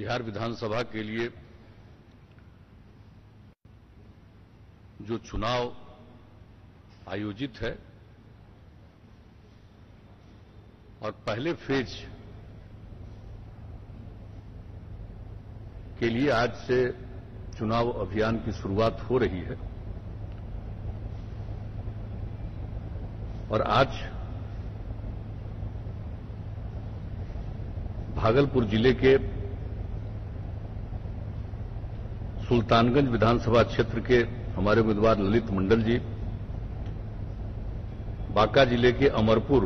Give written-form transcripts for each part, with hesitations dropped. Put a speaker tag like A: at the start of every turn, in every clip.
A: बिहार विधानसभा के लिए जो चुनाव आयोजित है और पहले फेज के लिए आज से चुनाव अभियान की शुरुआत हो रही है और आज भागलपुर जिले के सुल्तानगंज विधानसभा क्षेत्र के हमारे उम्मीदवार ललित मंडल जी, बांका जिले के अमरपुर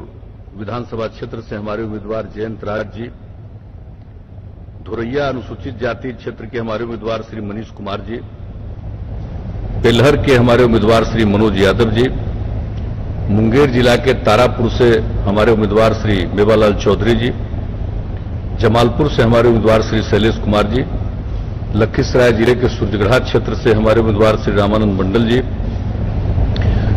A: विधानसभा क्षेत्र से हमारे उम्मीदवार जयंत राज जी, धोरैया अनुसूचित जाति क्षेत्र के हमारे उम्मीदवार श्री मनीष कुमार जी, बेलहर के हमारे उम्मीदवार श्री मनोज यादव जी, मुंगेर जिला के तारापुर से हमारे उम्मीदवार श्री मेवालाल चौधरी जी, जमालपुर से हमारे उम्मीदवार श्री शैलेश कुमार जी, लखीसराय जिले के सूर्यगढ़ा क्षेत्र से हमारे उम्मीदवार श्री रामानंद मंडल जी,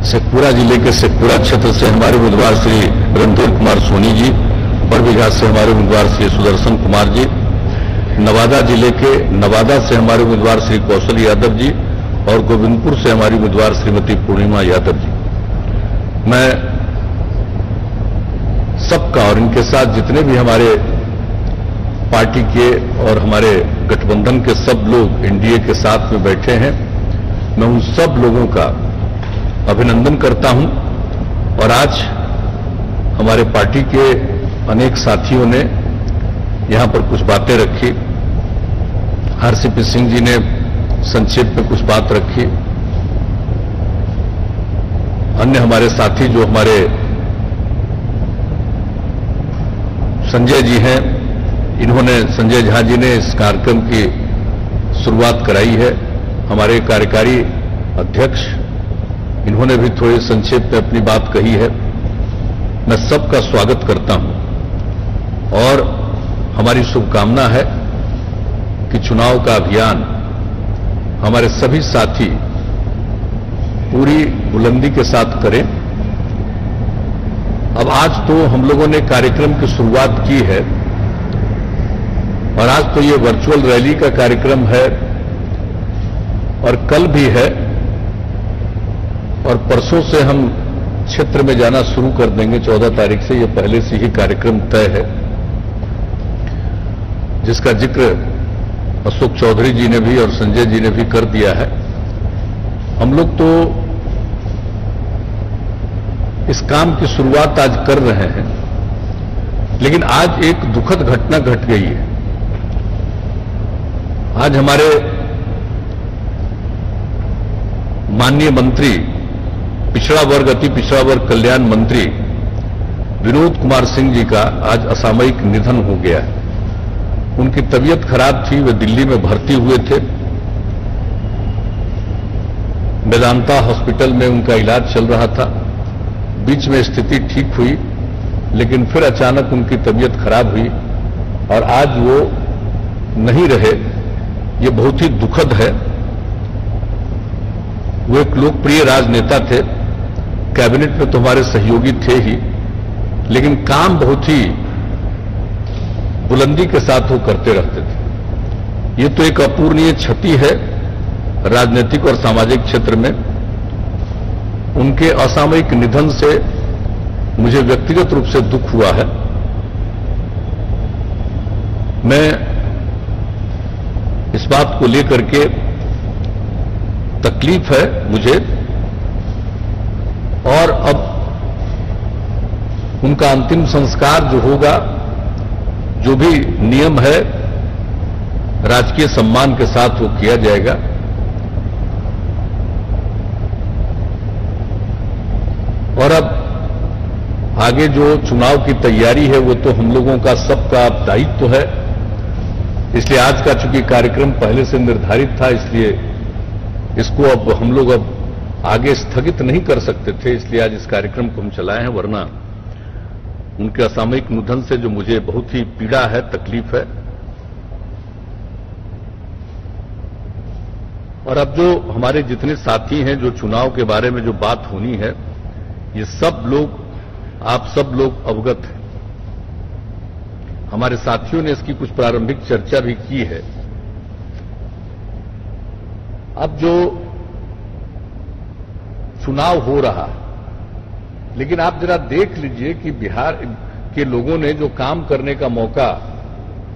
A: शेखपुरा जिले के शेखपुरा क्षेत्र से हमारे उम्मीदवार श्री रणधीर कुमार सोनी जी, बड़बिघा से हमारे उम्मीदवार श्री सुदर्शन कुमार जी, नवादा जिले के नवादा से हमारे उम्मीदवार श्री कौशल यादव जी और गोविंदपुर से हमारी उम्मीदवार श्रीमती पूर्णिमा यादव जी। मैं सबका और इनके साथ जितने भी हमारे पार्टी के और हमारे गठबंधन के सब लोग एनडीए के साथ में बैठे हैं, मैं उन सब लोगों का अभिनंदन करता हूं। और आज हमारे पार्टी के अनेक साथियों ने यहां पर कुछ बातें रखी। हरसिपी सिंह जी ने संक्षेप में कुछ बात रखी। अन्य हमारे साथी जो हमारे संजय जी हैं, इन्होंने संजय झा जी ने इस कार्यक्रम की शुरुआत कराई है। हमारे कार्यकारी अध्यक्ष, इन्होंने भी थोड़े संक्षेप में अपनी बात कही है। मैं सबका स्वागत करता हूं और हमारी शुभकामना है कि चुनाव का अभियान हमारे सभी साथी पूरी बुलंदी के साथ करें। अब आज तो हम लोगों ने कार्यक्रम की शुरुआत की है और आज तो ये वर्चुअल रैली का कार्यक्रम है और कल भी है और परसों से हम क्षेत्र में जाना शुरू कर देंगे। 14 तारीख से ये पहले से ही कार्यक्रम तय है, जिसका जिक्र अशोक चौधरी जी ने भी और संजय जी ने भी कर दिया है। हम लोग तो इस काम की शुरुआत आज कर रहे हैं, लेकिन आज एक दुखद घटना घट गई है। आज हमारे माननीय मंत्री, पिछड़ा वर्ग अति पिछड़ा वर्ग कल्याण मंत्री विनोद कुमार सिंह जी का आज असामयिक निधन हो गया है। उनकी तबीयत खराब थी, वे दिल्ली में भर्ती हुए थे। मेदांता हॉस्पिटल में उनका इलाज चल रहा था। बीच में स्थिति ठीक हुई, लेकिन फिर अचानक उनकी तबीयत खराब हुई और आज वो नहीं रहे। ये बहुत ही दुखद है। वो एक लोकप्रिय राजनेता थे, कैबिनेट में तो हमारे सहयोगी थे ही, लेकिन काम बहुत ही बुलंदी के साथ वो करते रहते थे। ये तो एक अपूरणीय क्षति है राजनीतिक और सामाजिक क्षेत्र में। उनके असामयिक निधन से मुझे व्यक्तिगत रूप से दुख हुआ है। मैं इस बात को लेकर के तकलीफ है मुझे, और अब उनका अंतिम संस्कार जो होगा, जो भी नियम है, राजकीय सम्मान के साथ वो किया जाएगा। और अब आगे जो चुनाव की तैयारी है वो तो हम लोगों का सबका दायित्व है। इसलिए आज का चूंकि कार्यक्रम पहले से निर्धारित था, इसलिए इसको अब हम लोग अब आगे स्थगित नहीं कर सकते थे, इसलिए आज इस कार्यक्रम को हम चलाए हैं। वरना उनके असामयिक निधन से जो मुझे बहुत ही पीड़ा है, तकलीफ है। और अब जो हमारे जितने साथी हैं, जो चुनाव के बारे में जो बात होनी है, ये सब लोग, आप सब लोग अवगत हैं। हमारे साथियों ने इसकी कुछ प्रारंभिक चर्चा भी की है। अब जो चुनाव हो रहा, लेकिन आप जरा देख लीजिए कि बिहार के लोगों ने जो काम करने का मौका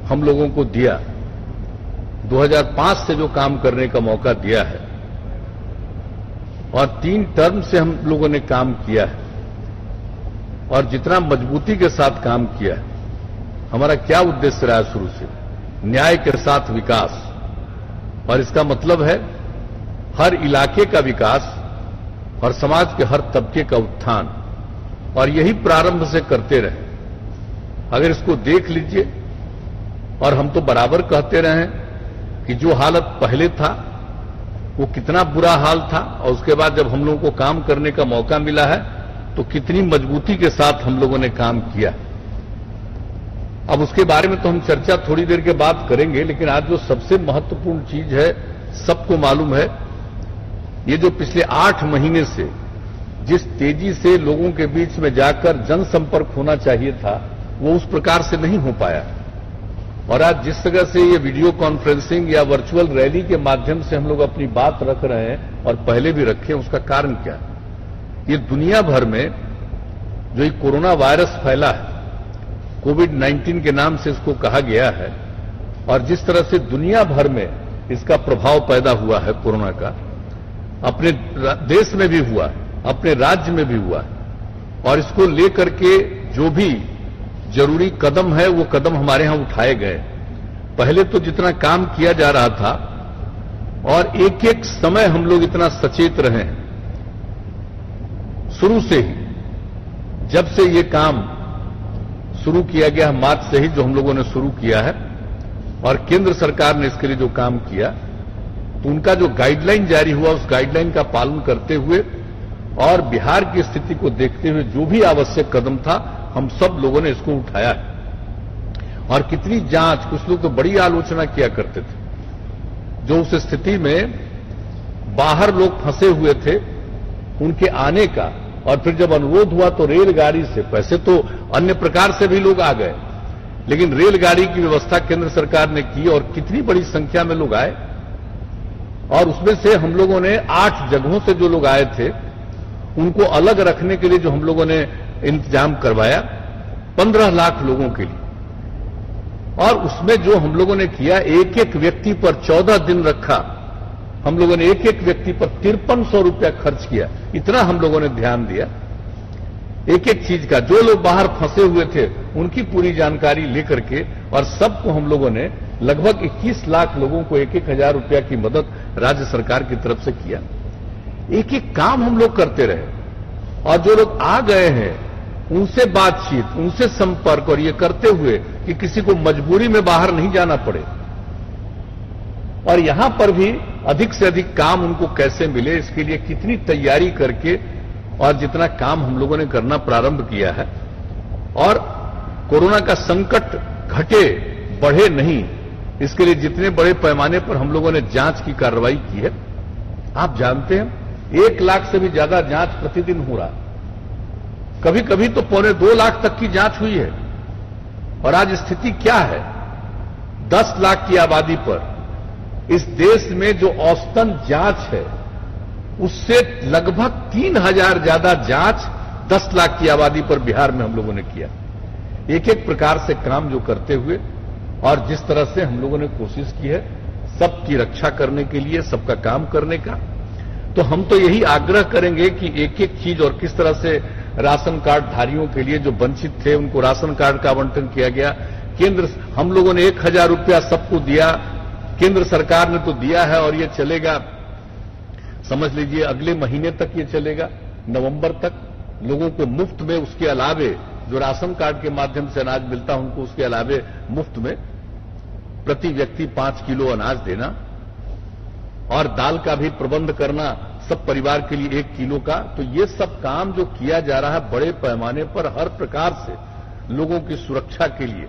A: हम लोगों को दिया, 2005 से जो काम करने का मौका दिया है और 3 टर्म से हम लोगों ने काम किया है और जितना मजबूती के साथ काम किया है, हमारा क्या उद्देश्य रहा है शुरू से, न्याय के साथ विकास। और इसका मतलब है हर इलाके का विकास और समाज के हर तबके का उत्थान, और यही प्रारंभ से करते रहे। अगर इसको देख लीजिए, और हम तो बराबर कहते रहे हैं कि जो हालत पहले था वो कितना बुरा हाल था, और उसके बाद जब हम लोगों को काम करने का मौका मिला है तो कितनी मजबूती के साथ हम लोगों ने काम किया। अब उसके बारे में तो हम चर्चा थोड़ी देर के बाद करेंगे, लेकिन आज जो सबसे महत्वपूर्ण चीज है, सबको मालूम है, ये जो पिछले 8 महीने से जिस तेजी से लोगों के बीच में जाकर जनसंपर्क होना चाहिए था, वो उस प्रकार से नहीं हो पाया। और आज जिस तरह से ये वीडियो कॉन्फ्रेंसिंग या वर्चुअल रैली के माध्यम से हम लोग अपनी बात रख रहे हैं और पहले भी रखे, उसका कारण क्या है? ये दुनिया भर में जो ये कोरोना वायरस फैला है, कोविड-19 के नाम से इसको कहा गया है, और जिस तरह से दुनिया भर में इसका प्रभाव पैदा हुआ है कोरोना का, अपने देश में भी हुआ है, अपने राज्य में भी हुआ है, और इसको लेकर के जो भी जरूरी कदम है वो कदम हमारे यहां उठाए गए। पहले तो जितना काम किया जा रहा था और एक एक समय हम लोग इतना सचेत रहे हैं, शुरू से ही, जब से ये काम शुरू किया गया, मार्च से ही जो हम लोगों ने शुरू किया है, और केंद्र सरकार ने इसके लिए जो काम किया, तो उनका जो गाइडलाइन जारी हुआ, उस गाइडलाइन का पालन करते हुए और बिहार की स्थिति को देखते हुए जो भी आवश्यक कदम था, हम सब लोगों ने इसको उठाया है। और कितनी जांच, कुछ लोग तो बड़ी आलोचना किया करते थे, जो उस स्थिति में बाहर लोग फंसे हुए थे उनके आने का, और फिर जब अनुरोध हुआ तो रेलगाड़ी से, पैसे तो अन्य प्रकार से भी लोग आ गए, लेकिन रेलगाड़ी की व्यवस्था केंद्र सरकार ने की और कितनी बड़ी संख्या में लोग आए। और उसमें से हम लोगों ने 8 जगहों से जो लोग आए थे उनको अलग रखने के लिए जो हम लोगों ने इंतजाम करवाया 15 लाख लोगों के लिए, और उसमें जो हम लोगों ने किया, एक एक व्यक्ति पर 14 दिन रखा हम लोगों ने, एक एक व्यक्ति पर 5300 रुपया खर्च किया। इतना हम लोगों ने ध्यान दिया एक एक चीज का। जो लोग बाहर फंसे हुए थे उनकी पूरी जानकारी लेकर के, और सबको हम लोगों ने लगभग 21 लाख लोगों को 1-1 हजार रुपया की मदद राज्य सरकार की तरफ से किया। एक एक काम हम लोग करते रहे, और जो लोग आ गए हैं उनसे बातचीत, उनसे संपर्क, और ये करते हुए कि किसी को मजबूरी में बाहर नहीं जाना पड़े, और यहां पर भी अधिक से अधिक काम उनको कैसे मिले, इसके लिए कितनी तैयारी करके और जितना काम हम लोगों ने करना प्रारंभ किया है, और कोरोना का संकट घटे बढ़े नहीं, इसके लिए जितने बड़े पैमाने पर हम लोगों ने जांच की कार्रवाई की है। आप जानते हैं 1 लाख से भी ज्यादा जांच प्रतिदिन हो रहा है, कभी कभी तो 1.25 लाख तक की जांच हुई है। और आज स्थिति क्या है, 10 लाख की आबादी पर इस देश में जो औसतन जांच है उससे लगभग 3000 ज्यादा जांच 10 लाख की आबादी पर बिहार में हम लोगों ने किया। एक एक प्रकार से काम जो करते हुए, और जिस तरह से हम लोगों ने कोशिश की है सबकी रक्षा करने के लिए, सबका काम करने का, तो हम तो यही आग्रह करेंगे कि एक एक चीज, और किस तरह से राशन कार्ड धारियों के लिए जो वंचित थे उनको राशन कार्ड का आवंटन किया गया। केंद्र, हम लोगों ने 1000 रुपया सबको दिया, केंद्र सरकार ने तो दिया है, और ये चलेगा, समझ लीजिए अगले महीने तक ये चलेगा, नवंबर तक लोगों को मुफ्त में, उसके अलावे जो राशन कार्ड के माध्यम से अनाज मिलता है उनको उसके अलावे मुफ्त में प्रति व्यक्ति 5 किलो अनाज देना, और दाल का भी प्रबंध करना सब परिवार के लिए 1 किलो का। तो ये सब काम जो किया जा रहा है बड़े पैमाने पर, हर प्रकार से लोगों की सुरक्षा के लिए,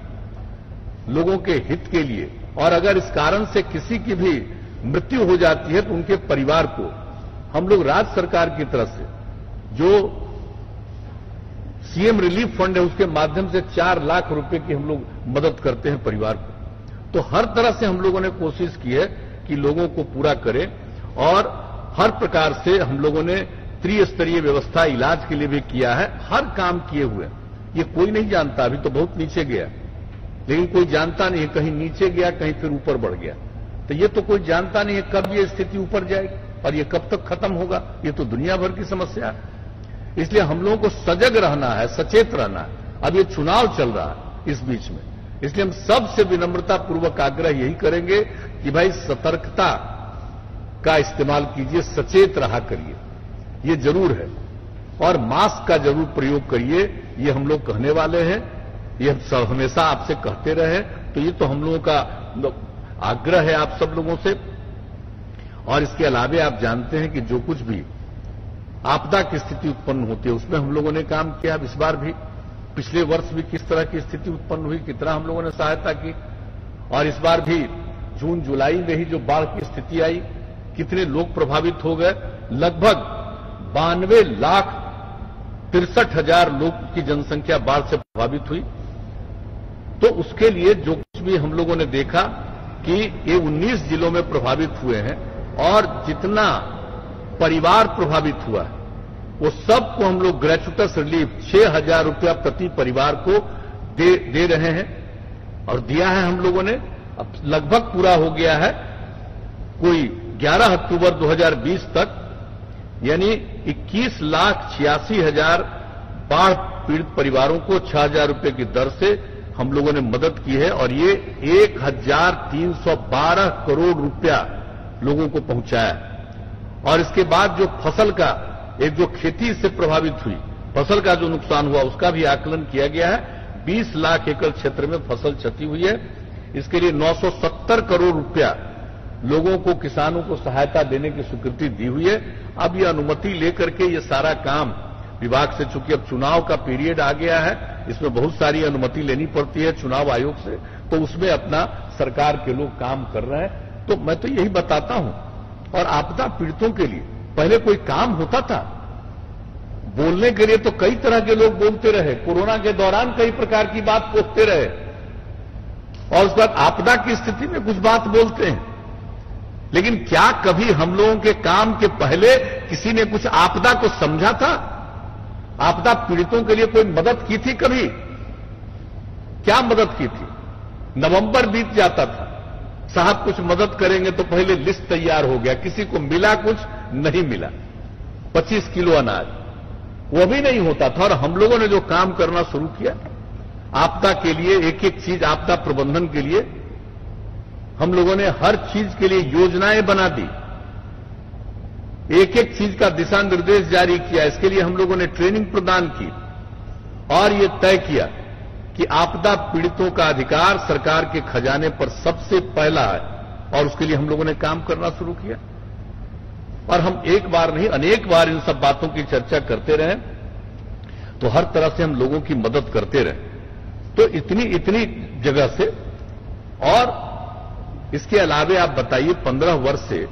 A: लोगों के हित के लिए, और अगर इस कारण से किसी की भी मृत्यु हो जाती है तो उनके परिवार को हम लोग राज्य सरकार की तरफ से जो सीएम रिलीफ फंड है, उसके माध्यम से 4 लाख रुपए की हम लोग मदद करते हैं परिवार को। तो हर तरह से हम लोगों ने कोशिश की है कि लोगों को पूरा करें, और हर प्रकार से हम लोगों ने त्रिस्तरीय व्यवस्था इलाज के लिए भी किया है, हर काम किए हुए। ये कोई नहीं जानता, अभी तो बहुत नीचे गया, लेकिन कोई जानता नहीं है, कहीं नीचे गया कहीं फिर ऊपर बढ़ गया। तो ये तो कोई जानता नहीं है कब ये स्थिति ऊपर जाएगी और ये कब तक खत्म होगा, ये तो दुनिया भर की समस्या है। इसलिए हम लोगों को सजग रहना है, सचेत रहना है। अब ये चुनाव चल रहा है इस बीच में, इसलिए हम सबसे विनम्रता पूर्वक आग्रह यही करेंगे कि भाई सतर्कता का इस्तेमाल कीजिए, सचेत रहा करिए, ये जरूर है। और मास्क का जरूर प्रयोग करिए, ये हम लोग कहने वाले हैं, ये हम हमेशा आपसे कहते रहे, तो ये तो हम लोगों का आग्रह है आप सब लोगों से। और इसके अलावे आप जानते हैं कि जो कुछ भी आपदा की स्थिति उत्पन्न होती है उसमें हम लोगों ने काम किया। इस बार भी, पिछले वर्ष भी किस तरह की स्थिति उत्पन्न हुई, कितना हम लोगों ने सहायता की, और इस बार भी जून जुलाई में ही जो बाढ़ की स्थिति आई, कितने लोग प्रभावित हो गए। लगभग 92,63,000 लोग की जनसंख्या बाढ़ से प्रभावित हुई। तो उसके लिए जो कुछ भी हम लोगों ने देखा कि ये 19 जिलों में प्रभावित हुए हैं, और जितना परिवार प्रभावित हुआ है वो सबको हम लोग ग्रेचुटस रिलीफ 6,000 रुपया प्रति परिवार को दे रहे हैं, और दिया है हम लोगों ने। अब लगभग पूरा हो गया है, कोई 11 अक्टूबर 2020 तक, यानी 21,86,000 बाढ़ पीड़ित परिवारों को 6,000 रुपये की दर से हम लोगों ने मदद की है, और ये 1,312 करोड़ रुपया लोगों को पहुंचाया। और इसके बाद जो फसल का, एक जो खेती से प्रभावित हुई, फसल का जो नुकसान हुआ उसका भी आकलन किया गया है। 20 लाख एकड़ क्षेत्र में फसल क्षति हुई है। इसके लिए 970 करोड़ रुपया लोगों को, किसानों को सहायता देने की स्वीकृति दी हुई है। अब ये अनुमति लेकर के ये सारा काम विभाग से, चूंकि अब चुनाव का पीरियड आ गया है, इसमें बहुत सारी अनुमति लेनी पड़ती है चुनाव आयोग से, तो उसमें अपना सरकार के लोग काम कर रहे हैं। तो मैं तो यही बताता हूं। और आपदा पीड़ितों के लिए पहले कोई काम होता था, बोलने के लिए तो कई तरह के लोग बोलते रहे, कोरोना के दौरान कई प्रकार की बात पूछते रहे, और उसके बाद आपदा की स्थिति में कुछ बात बोलते हैं। लेकिन क्या कभी हम लोगों के काम के पहले किसी ने कुछ आपदा को समझा था? आपदा पीड़ितों के लिए कोई मदद की थी कभी? क्या मदद की थी? नवंबर बीत जाता था, साहब कुछ मदद करेंगे तो पहले लिस्ट तैयार हो गया, किसी को मिला कुछ नहीं मिला, 25 किलो अनाज, वो भी नहीं होता था। और हम लोगों ने जो काम करना शुरू किया आपदा के लिए, एक एक चीज आपदा प्रबंधन के लिए, हम लोगों ने हर चीज के लिए योजनाएं बना दी, एक एक चीज का दिशा निर्देश जारी किया। इसके लिए हम लोगों ने ट्रेनिंग प्रदान की, और ये तय किया कि आपदा पीड़ितों का अधिकार सरकार के खजाने पर सबसे पहला है, और उसके लिए हम लोगों ने काम करना शुरू किया। और हम एक बार नहीं, अनेक बार इन सब बातों की चर्चा करते रहे, तो हर तरह से हम लोगों की मदद करते रहे। तो इतनी जगह से। और इसके अलावे आप बताइए 15 वर्ष से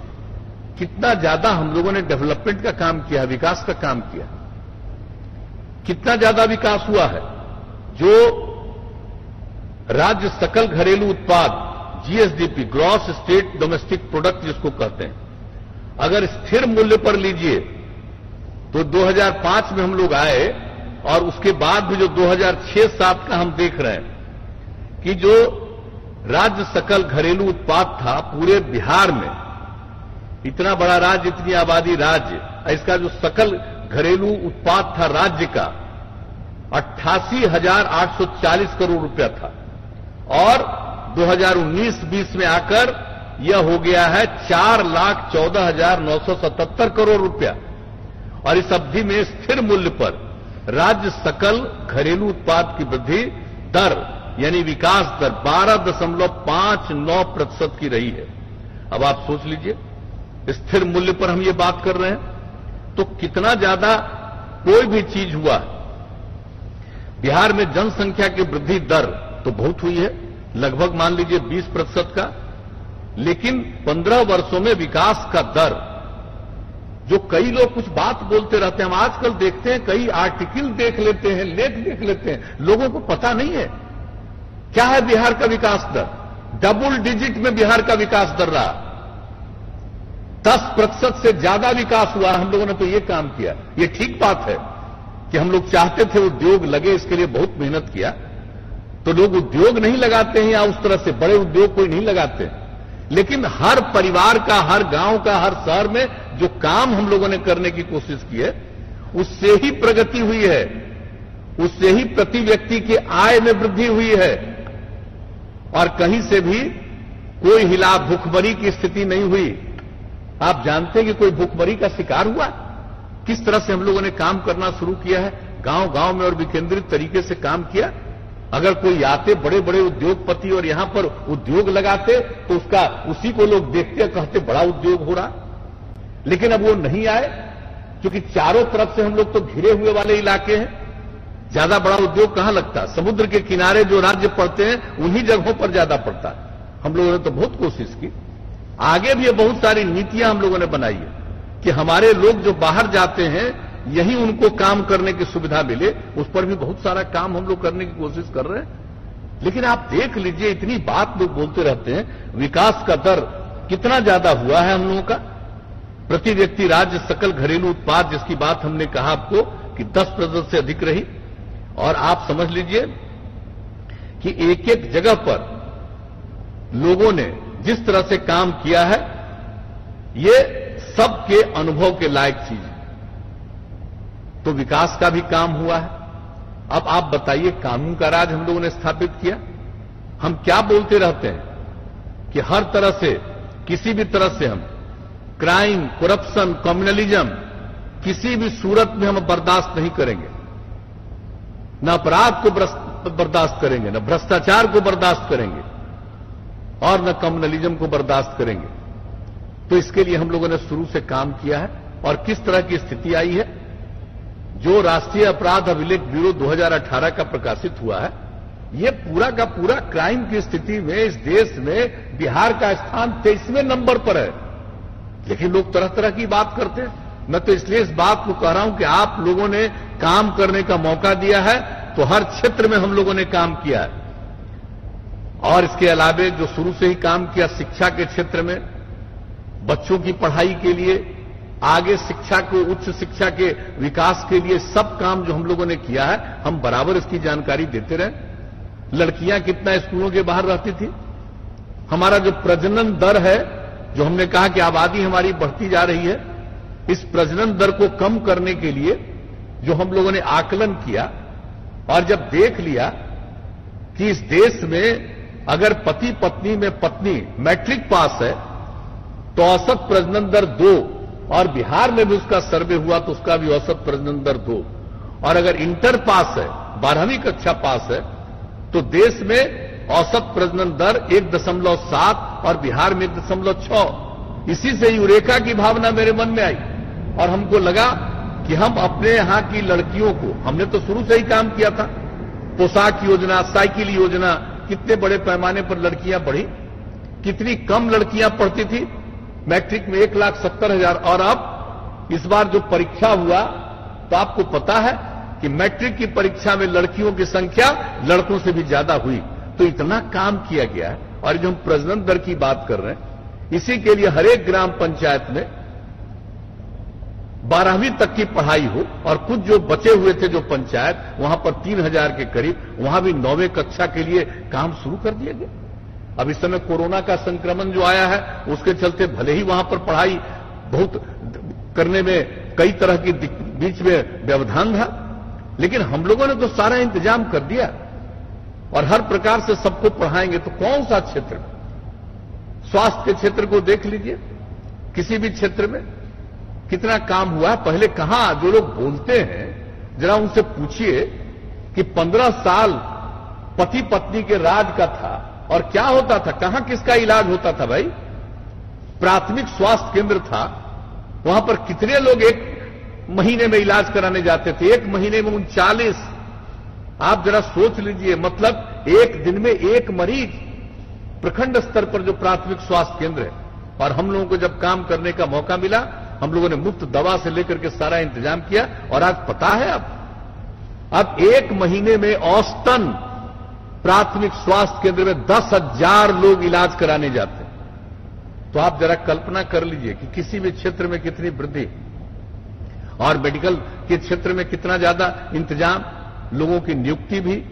A: कितना ज्यादा हम लोगों ने डेवलपमेंट का काम किया, विकास का काम किया, कितना ज्यादा विकास हुआ है। जो राज्य सकल घरेलू उत्पाद, GSDP, gross state domestic product जिसको कहते हैं, अगर स्थिर मूल्य पर लीजिए तो 2005 में हम लोग आए, और उसके बाद भी जो 2006-07 का हम देख रहे हैं कि जो राज्य सकल घरेलू उत्पाद था पूरे बिहार में, इतना बड़ा राज्य, इतनी आबादी राज्य, इसका जो सकल घरेलू उत्पाद था राज्य का 88,840 करोड़ रुपया था, और 2019-20 में आकर यह हो गया है 4,14,977 करोड़ रुपया। और इस अवधि में स्थिर मूल्य पर राज्य सकल घरेलू उत्पाद की वृद्धि दर, यानी विकास दर 12.59% की रही है। अब आप सोच लीजिए, स्थिर मूल्य पर हम ये बात कर रहे हैं, तो कितना ज्यादा कोई भी चीज हुआ है। बिहार में जनसंख्या की वृद्धि दर तो बहुत हुई है, लगभग मान लीजिए 20% का, लेकिन 15 वर्षों में विकास का दर जो कई लोग कुछ बात बोलते रहते हैं, हम आजकल देखते हैं कई आर्टिकल देख लेते हैं, लेख देख लेते हैं, लोगों को पता नहीं है क्या है बिहार का विकास दर। डबल डिजिट में बिहार का विकास दर रहा, 10% से ज्यादा विकास हुआ। हम लोगों ने तो ये काम किया। ये ठीक बात है कि हम लोग चाहते थे उद्योग लगे, इसके लिए बहुत मेहनत किया। तो लोग उद्योग नहीं लगाते हैं या उस तरह से बड़े उद्योग कोई नहीं लगाते, लेकिन हर परिवार का, हर गांव का, हर शहर में जो काम हम लोगों ने करने की कोशिश की है, उससे ही प्रगति हुई है, उससे ही प्रति व्यक्ति के आय में वृद्धि हुई है, और कहीं से भी कोई हिला भूखमरी की स्थिति नहीं हुई। आप जानते हैं कि कोई भूखमरी का शिकार हुआ? किस तरह से हम लोगों ने काम करना शुरू किया है, गांव गांव में और विकेंद्रित तरीके से काम किया। अगर कोई आते बड़े बड़े उद्योगपति और यहां पर उद्योग लगाते तो उसका उसी को लोग देखते कहते बड़ा उद्योग हो रहा, लेकिन अब वो नहीं आए, क्योंकि चारों तरफ से हम लोग तो घिरे हुए वाले इलाके हैं। ज्यादा बड़ा उद्योग कहां लगता? समुद्र के किनारे जो राज्य पड़ते हैं उन्हीं जगहों पर ज्यादा पड़ता है। हम लोगों ने तो बहुत कोशिश की, आगे भी बहुत सारी नीतियां हम लोगों ने बनाई है कि हमारे लोग जो बाहर जाते हैं यही उनको काम करने की सुविधा मिले। उस पर भी बहुत सारा काम हम लोग करने की कोशिश कर रहे हैं। लेकिन आप देख लीजिए, इतनी बात लोग बोलते रहते हैं, विकास का दर कितना ज्यादा हुआ है हम लोगों का। प्रति व्यक्ति राज्य सकल घरेलू उत्पाद, जिसकी बात हमने कहा आपको कि 10% से अधिक रही, और आप समझ लीजिए कि एक एक जगह पर लोगों ने जिस तरह से काम किया है, ये सबके अनुभव के लायक चीज है। तो विकास का भी काम हुआ है। अब आप बताइए, कानून का राज हम लोगों ने स्थापित किया। हम क्या बोलते रहते हैं कि हर तरह से, किसी भी तरह से हम क्राइम, करप्शन, कम्युनलिज्म किसी भी सूरत में हम बर्दाश्त नहीं करेंगे। न अपराध को बर्दाश्त करेंगे, न भ्रष्टाचार को बर्दाश्त करेंगे, और न कम्युनलिज्म को बर्दाश्त करेंगे। तो इसके लिए हम लोगों ने शुरू से काम किया है। और किस तरह की स्थिति आई है, जो राष्ट्रीय अपराध अभिलेख ब्यूरो 2018 का प्रकाशित हुआ है, ये पूरा का पूरा क्राइम की स्थिति में इस देश में बिहार का स्थान 23वें नंबर पर है। लेकिन लोग तरह तरह की बात करते हैं। मैं तो इसलिए इस बात को कह रहा हूं कि आप लोगों ने काम करने का मौका दिया है, तो हर क्षेत्र में हम लोगों ने काम किया है। और इसके अलावे जो शुरू से ही काम किया शिक्षा के क्षेत्र में, बच्चों की पढ़ाई के लिए, आगे शिक्षा को, उच्च शिक्षा के विकास के लिए, सब काम जो हम लोगों ने किया है, हम बराबर इसकी जानकारी देते रहे। लड़कियां कितना स्कूलों के बाहर रहती थी। हमारा जो प्रजनन दर है, जो हमने कहा कि आबादी हमारी बढ़ती जा रही है, इस प्रजनन दर को कम करने के लिए जो हम लोगों ने आकलन किया, और जब देख लिया कि इस देश में अगर पति पत्नी में पत्नी मैट्रिक पास है तो औसत प्रजनन दर 2, और बिहार में भी उसका सर्वे हुआ तो उसका भी औसत प्रजनन दर 2, और अगर इंटर पास है, 12वीं कक्षा पास है, तो देश में औसत प्रजनन दर 1.7 और बिहार में 1.6। इसी से यूरेका की भावना मेरे मन में आई, और हमको लगा कि हम अपने यहां की लड़कियों को, हमने तो शुरू से ही काम किया था, पोशाक योजना, साइकिल योजना, कितने बड़े पैमाने पर लड़कियां बढ़ी। कितनी कम लड़कियां पढ़ती थी मैट्रिक में, 1,70,000, और अब इस बार जो परीक्षा हुआ तो आपको पता है कि मैट्रिक की परीक्षा में लड़कियों की संख्या लड़कों से भी ज्यादा हुई। तो इतना काम किया गया है। और जो हम प्रजनन दर की बात कर रहे हैं, इसी के लिए हर एक ग्राम पंचायत में 12वीं तक की पढ़ाई हो, और कुछ जो बचे हुए थे जो पंचायत, वहां पर 3,000 के करीब, वहां भी 9वीं कक्षा के लिए काम शुरू कर दिया गया। अब इस समय कोरोना का संक्रमण जो आया है, उसके चलते भले ही वहां पर पढ़ाई बहुत करने में कई तरह की बीच में व्यवधान था, लेकिन हम लोगों ने तो सारा इंतजाम कर दिया, और हर प्रकार से सबको पढ़ाएंगे। तो कौन सा क्षेत्र, स्वास्थ्य के क्षेत्र को देख लीजिए, किसी भी क्षेत्र में कितना काम हुआ है। पहले कहां, जो लोग बोलते हैं जरा उनसे पूछिए कि 15 साल पति पत्नी के राज का था, और क्या होता था, कहां किसका इलाज होता था भाई? प्राथमिक स्वास्थ्य केंद्र था, वहां पर कितने लोग एक महीने में इलाज कराने जाते थे? एक महीने में 39। आप जरा सोच लीजिए, मतलब एक दिन में एक मरीज, प्रखंड स्तर पर जो प्राथमिक स्वास्थ्य केंद्र है। और हम लोगों को जब काम करने का मौका मिला हम लोगों ने मुफ्त दवा से लेकर के सारा इंतजाम किया। और आज पता है अब 1 महीने में औसतन प्राथमिक स्वास्थ्य केंद्र में 10,000 लोग इलाज कराने जाते हैं। तो आप जरा कल्पना कर लीजिए कि किसी भी क्षेत्र में कितनी वृद्धि, और मेडिकल के क्षेत्र में कितना ज्यादा इंतजाम, लोगों की नियुक्ति भी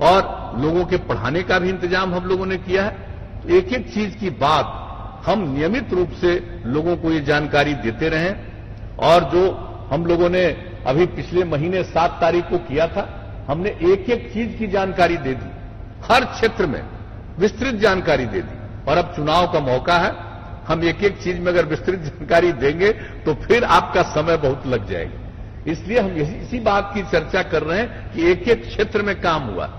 A: और लोगों के पढ़ाने का भी इंतजाम हम लोगों ने किया है। एक एक चीज की बात हम नियमित रूप से लोगों को ये जानकारी देते रहे। और जो हम लोगों ने अभी पिछले महीने 7 तारीख को किया था, हमने एक एक चीज की जानकारी दे दी, हर क्षेत्र में विस्तृत जानकारी दे दी। और अब चुनाव का मौका है, हम एक एक चीज में अगर विस्तृत जानकारी देंगे तो फिर आपका समय बहुत लग जाएगा। इसलिए हम इसी बात की चर्चा कर रहे हैं कि एक एक क्षेत्र में काम हुआ,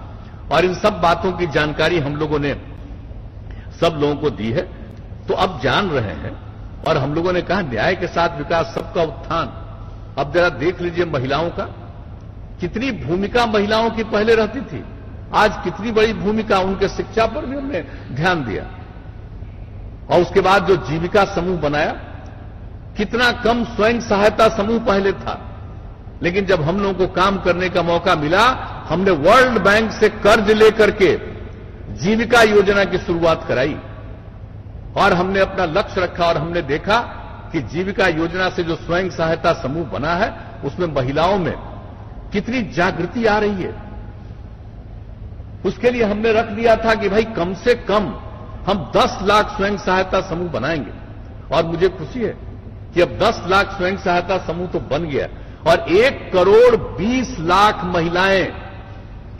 A: और इन सब बातों की जानकारी हम लोगों ने सब लोगों को दी है। तो अब जान रहे हैं। और हम लोगों ने कहा न्याय के साथ विकास, सबका उत्थान। अब जरा देख लीजिए महिलाओं का, कितनी भूमिका महिलाओं की पहले रहती थी, आज कितनी बड़ी भूमिका, उनके शिक्षा पर भी हमने ध्यान दिया। और उसके बाद जो जीविका समूह बनाया, कितना कम स्वयं सहायता समूह पहले था, लेकिन जब हम लोगों को काम करने का मौका मिला, हमने वर्ल्ड बैंक से कर्ज लेकर के जीविका योजना की शुरुआत कराई। और हमने अपना लक्ष्य रखा और हमने देखा कि जीविका योजना से जो स्वयं सहायता समूह बना है, उसमें महिलाओं में कितनी जागृति आ रही है। उसके लिए हमने रख दिया था कि भाई कम से कम हम 10 लाख स्वयं सहायता समूह बनाएंगे। और मुझे खुशी है कि अब 10 लाख स्वयं सहायता समूह तो बन गया, और 1 करोड़ 20 लाख महिलाएं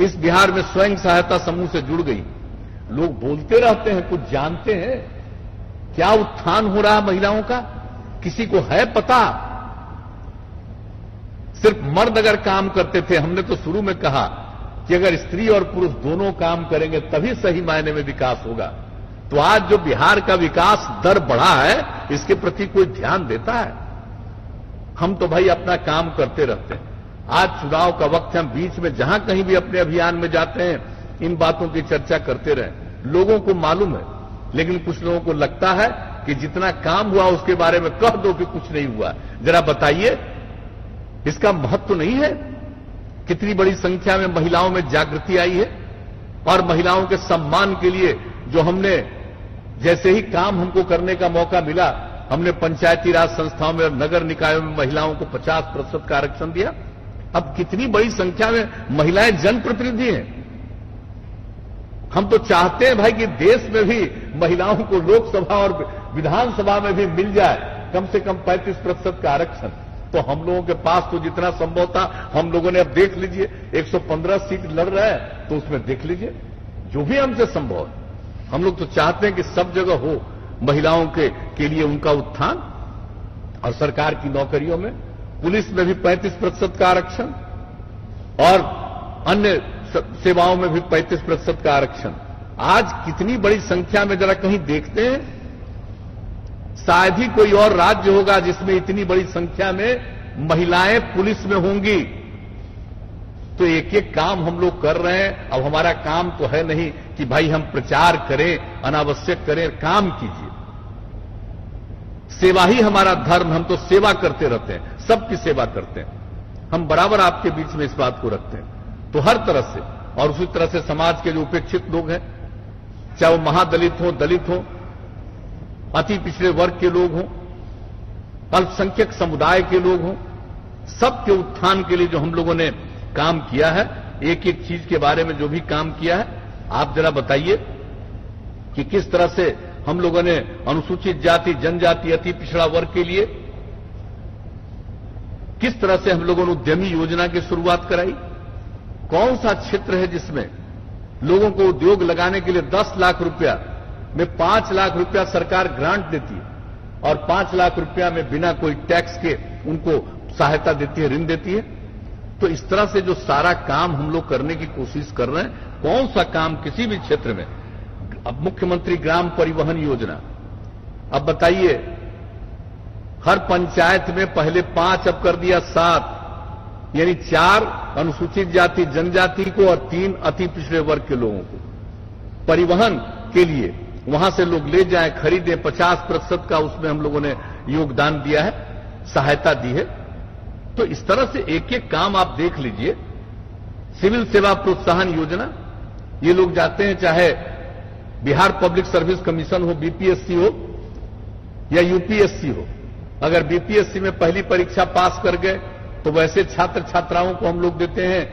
A: इस बिहार में स्वयं सहायता समूह से जुड़ गई। लोग बोलते रहते हैं, कुछ जानते हैं क्या उत्थान हो रहा है महिलाओं का? किसी को है पता? सिर्फ मर्द अगर काम करते थे, हमने तो शुरू में कहा कि अगर स्त्री और पुरुष दोनों काम करेंगे तभी सही मायने में विकास होगा। तो आज जो बिहार का विकास दर बढ़ा है, इसके प्रति कोई ध्यान देता है? हम तो भाई अपना काम करते रहते हैं। आज चुनाव का वक्त है, हम बीच में जहां कहीं भी अपने अभियान में जाते हैं, इन बातों की चर्चा करते रहे। लोगों को मालूम है, लेकिन कुछ लोगों को लगता है कि जितना काम हुआ उसके बारे में कह दो कि कुछ नहीं हुआ। जरा बताइए, इसका महत्व तो नहीं है? कितनी बड़ी संख्या में महिलाओं में जागृति आई है, और महिलाओं के सम्मान के लिए जो हमने, जैसे ही काम हमको करने का मौका मिला, हमने पंचायती राज संस्थाओं में और नगर निकायों में महिलाओं को 50% का आरक्षण दिया। अब कितनी बड़ी संख्या में महिलाएं जनप्रतिनिधि हैं। हम तो चाहते हैं भाई कि देश में भी महिलाओं को लोकसभा और विधानसभा में भी मिल जाए कम से कम 35% का आरक्षण। तो हम लोगों के पास तो जितना संभव था हम लोगों ने, अब देख लीजिए 115 सीट लड़ रहे हैं, तो उसमें देख लीजिए जो भी हमसे संभव है। हम लोग तो चाहते हैं कि सब जगह हो महिलाओं के लिए उनका उत्थान। और सरकार की नौकरियों में, पुलिस में भी 35% का आरक्षण, और अन्य सेवाओं में भी 35% का आरक्षण। आज कितनी बड़ी संख्या में, जरा कहीं देखते हैं, शायद ही कोई और राज्य होगा जिसमें इतनी बड़ी संख्या में महिलाएं पुलिस में होंगी। तो एक एक काम हम लोग कर रहे हैं। अब हमारा काम तो है नहीं कि भाई हम प्रचार करें, अनावश्यक करें, काम कीजिए। सेवा ही हमारा धर्म, हम तो सेवा करते रहते हैं, सबकी सेवा करते हैं। हम बराबर आपके बीच में इस बात को रखते हैं। तो हर तरह से, और उसी तरह से समाज के जो उपेक्षित लोग हैं, चाहे वो महादलित हो, दलित हो, अति पिछड़े वर्ग के लोग हों, अल्पसंख्यक समुदाय के लोग हों, सबके उत्थान के लिए जो हम लोगों ने काम किया है, एक एक चीज के बारे में जो भी काम किया है, आप जरा बताइए कि किस तरह से हम लोगों ने अनुसूचित जाति, जनजाति, अति पिछड़ा वर्ग के लिए किस तरह से हम लोगों ने उद्यमी योजना की शुरुआत कराई। कौन सा क्षेत्र है जिसमें लोगों को उद्योग लगाने के लिए 10 लाख रुपया में 5 लाख रुपया सरकार ग्रांट देती है, और 5 लाख रुपया में बिना कोई टैक्स के उनको सहायता देती है, ऋण देती है। तो इस तरह से जो सारा काम हम लोग करने की कोशिश कर रहे हैं, कौन सा काम किसी भी क्षेत्र में। अब मुख्यमंत्री ग्राम परिवहन योजना, अब बताइए, हर पंचायत में पहले 5, अब कर दिया 7, यानी 4 अनुसूचित जाति जनजाति को और 3 अति पिछड़े वर्ग के लोगों को परिवहन के लिए वहां से लोग ले जाएं, खरीदें। 50% का उसमें हम लोगों ने योगदान दिया है। सहायता दी है। तो इस तरह से एक एक काम आप देख लीजिए। सिविल सेवा प्रोत्साहन योजना, ये लोग जाते हैं, चाहे बिहार पब्लिक सर्विस कमीशन हो, बीपीएससी हो या यूपीएससी हो। अगर बीपीएससी में पहली परीक्षा पास कर गए तो वैसे छात्र छात्राओं को हम लोग देते हैं,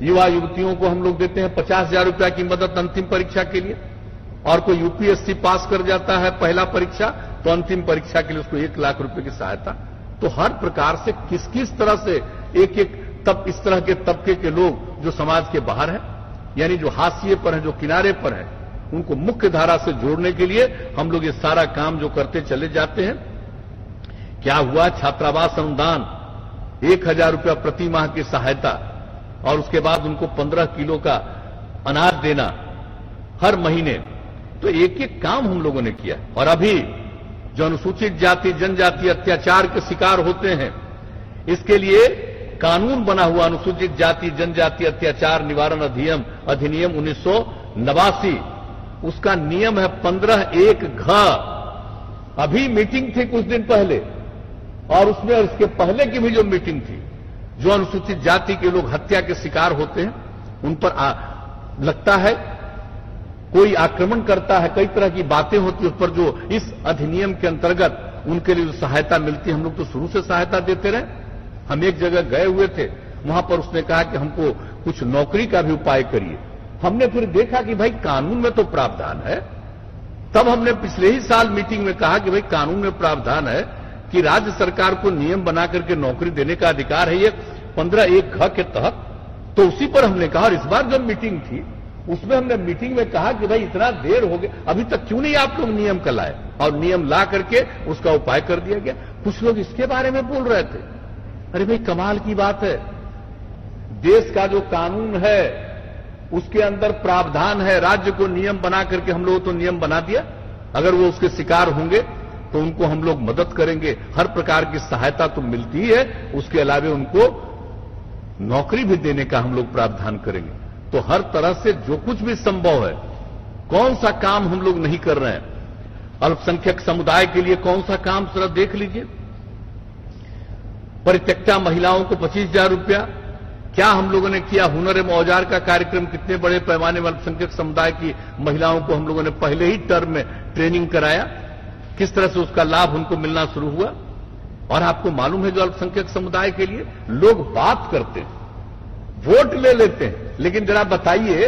A: युवा युवतियों को हम लोग देते हैं 50,000 रुपया की मदद अंतिम परीक्षा के लिए। और कोई यूपीएससी पास कर जाता है पहला परीक्षा तो अंतिम परीक्षा के लिए उसको 1 लाख रुपए की सहायता। तो हर प्रकार से किस किस तरह से एक एक इस तरह के तबके के लोग जो समाज के बाहर हैं, यानी जो हाशिए पर हैं, जो किनारे पर हैं, उनको मुख्य धारा से जोड़ने के लिए हम लोग ये सारा काम जो करते चले जाते हैं। क्या हुआ, छात्रावास अनुदान 1,000 रुपया प्रति माह की सहायता और उसके बाद उनको 15 किलो का अनाज देना हर महीने। तो एक एक काम हम लोगों ने किया। और अभी जो अनुसूचित जाति जनजाति अत्याचार के शिकार होते हैं, इसके लिए कानून बना हुआ अनुसूचित जाति जनजाति अत्याचार निवारण अधिनियम 1989, उसका नियम है 15(1) घ। अभी मीटिंग थी कुछ दिन पहले, और उसमें और इसके पहले की भी जो मीटिंग थी, जो अनुसूचित जाति के लोग हत्या के शिकार होते हैं, उन पर लगता है कोई आक्रमण करता है, कई तरह की बातें होती है, उस पर जो इस अधिनियम के अंतर्गत उनके लिए जो सहायता मिलती है, हम लोग तो शुरू से सहायता देते रहे। हम एक जगह गए हुए थे, वहां पर उसने कहा कि हमको कुछ नौकरी का भी उपाय करिए। हमने फिर देखा कि भाई कानून में तो प्रावधान है। तब हमने पिछले ही साल मीटिंग में कहा कि भाई कानून में प्रावधान है कि राज्य सरकार को नियम बना करके नौकरी देने का अधिकार है, ये 15(1) घ के तहत। तो उसी पर हमने कहा, और इस बार जब मीटिंग थी उसमें हमने मीटिंग में कहा कि भाई इतना देर हो गया, अभी तक क्यों नहीं आप लोग नियम का लाए, और नियम ला करके उसका उपाय कर दिया गया। कुछ लोग इसके बारे में बोल रहे थे। अरे भाई कमाल की बात है, देश का जो कानून है उसके अंदर प्रावधान है, राज्य को नियम बना करके हम लोग तो नियम बना दिया। अगर वो उसके शिकार होंगे तो उनको हम लोग मदद करेंगे, हर प्रकार की सहायता तो मिलती ही है, उसके अलावा उनको नौकरी भी देने का हम लोग प्रावधान करेंगे। तो हर तरह से जो कुछ भी संभव है, कौन सा काम हम लोग नहीं कर रहे हैं। अल्पसंख्यक समुदाय के लिए कौन सा काम जरा देख लीजिए। परित्यक्ता महिलाओं को 25,000 रुपया, क्या हम लोगों ने किया। हुनर एवं औजार का कार्यक्रम, कितने बड़े पैमाने में अल्पसंख्यक समुदाय की महिलाओं को हम लोगों ने पहले ही टर्म में ट्रेनिंग कराया, किस तरह से उसका लाभ उनको मिलना शुरू हुआ। और आपको मालूम है, जो अल्पसंख्यक समुदाय के लिए लोग बात करते हैं, वोट ले लेते हैं, लेकिन जरा बताइए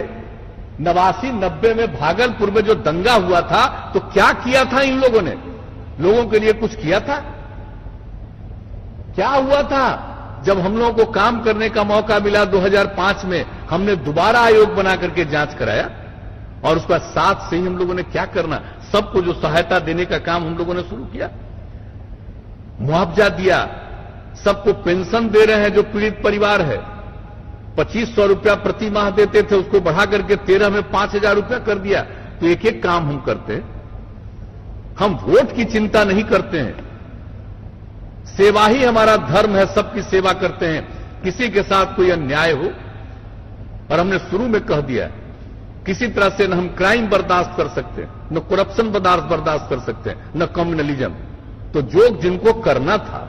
A: 89-90 में भागलपुर में जो दंगा हुआ था, तो क्या किया था इन लोगों ने, लोगों के लिए कुछ किया था। क्या हुआ था, जब हम लोगों को काम करने का मौका मिला 2005 में, हमने दोबारा आयोग बना करके जांच कराया, और उसके बाद साथ से ही हम लोगों ने क्या करना, सबको जो सहायता देने का काम हम लोगों ने शुरू किया। मुआवजा दिया, सबको पेंशन दे रहे हैं जो पीड़ित परिवार है। 2500 रुपया प्रति माह देते थे, उसको बढ़ा करके 13 में 5,000 रुपया कर दिया। तो एक एक काम हम करते हैं। हम वोट की चिंता नहीं करते हैं, सेवा ही हमारा धर्म है, सबकी सेवा करते हैं, किसी के साथ कोई अन्याय हो। और हमने शुरू में कह दिया, किसी तरह से न हम क्राइम बर्दाश्त कर सकते हैं, न करप्शन बर्दाश्त कर सकते हैं, न कम्युनलिज्म। तो जो जिनको करना था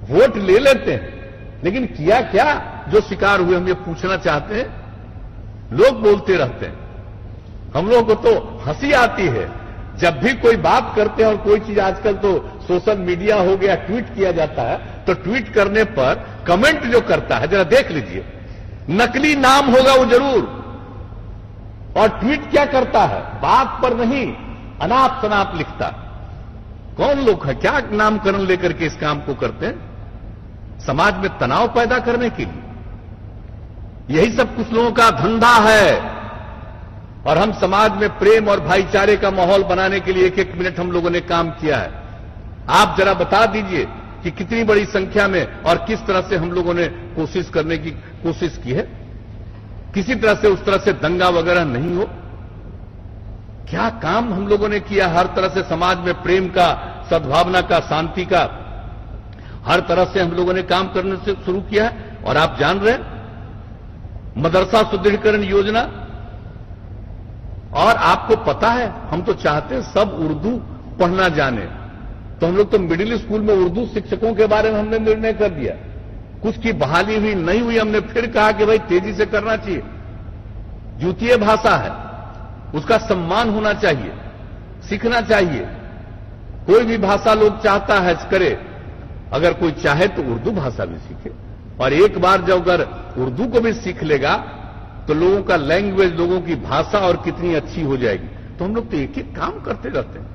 A: वोट ले लेते हैं, लेकिन किया क्या जो शिकार हुए, हम ये पूछना चाहते हैं। लोग बोलते रहते हैं, हम लोगों को तो हंसी आती है जब भी कोई बात करते हैं। और कोई चीज आजकल तो सोशल मीडिया हो गया, ट्वीट किया जाता है, तो ट्वीट करने पर कमेंट जो करता है, जरा देख लीजिए, नकली नाम होगा वो जरूर। और ट्वीट क्या करता है, बात पर नहीं, अनाप शनाप लिखता। कौन लोग है, क्या नामकरण लेकर के इस काम को करते हैं, समाज में तनाव पैदा करने के लिए। यही सब कुछ लोगों का धंधा है। और हम समाज में प्रेम और भाईचारे का माहौल बनाने के लिए 1-1 मिनट हम लोगों ने काम किया है। आप जरा बता दीजिए कि कितनी बड़ी संख्या में और किस तरह से हम लोगों ने कोशिश करने की कोशिश की है। किसी तरह से उस तरह से दंगा वगैरह नहीं हो। क्या काम हम लोगों ने किया, हर तरह से समाज में प्रेम का, सद्भावना का, शांति का, हर तरह से हम लोगों ने काम करने से शुरू किया है। और आप जान रहे हैं, मदरसा सुदृढ़ीकरण योजना, और आपको पता है हम तो चाहते हैं सब उर्दू पढ़ना जाने, तो हम लोग तो मिडिल स्कूल में उर्दू शिक्षकों के बारे में हमने निर्णय कर दिया। कुछ की बहाली हुई नहीं हुई, हमने फिर कहा कि भाई तेजी से करना चाहिए। द्वितीय भाषा है, उसका सम्मान होना चाहिए, सीखना चाहिए। कोई भी भाषा लोग चाहता है करे, अगर कोई चाहे तो उर्दू भाषा भी सीखे। और एक बार जब अगर उर्दू को भी सीख लेगा तो लोगों का लैंग्वेज, लोगों की भाषा और कितनी अच्छी हो जाएगी। तो हम लोग तो एक एक काम करते रहते हैं,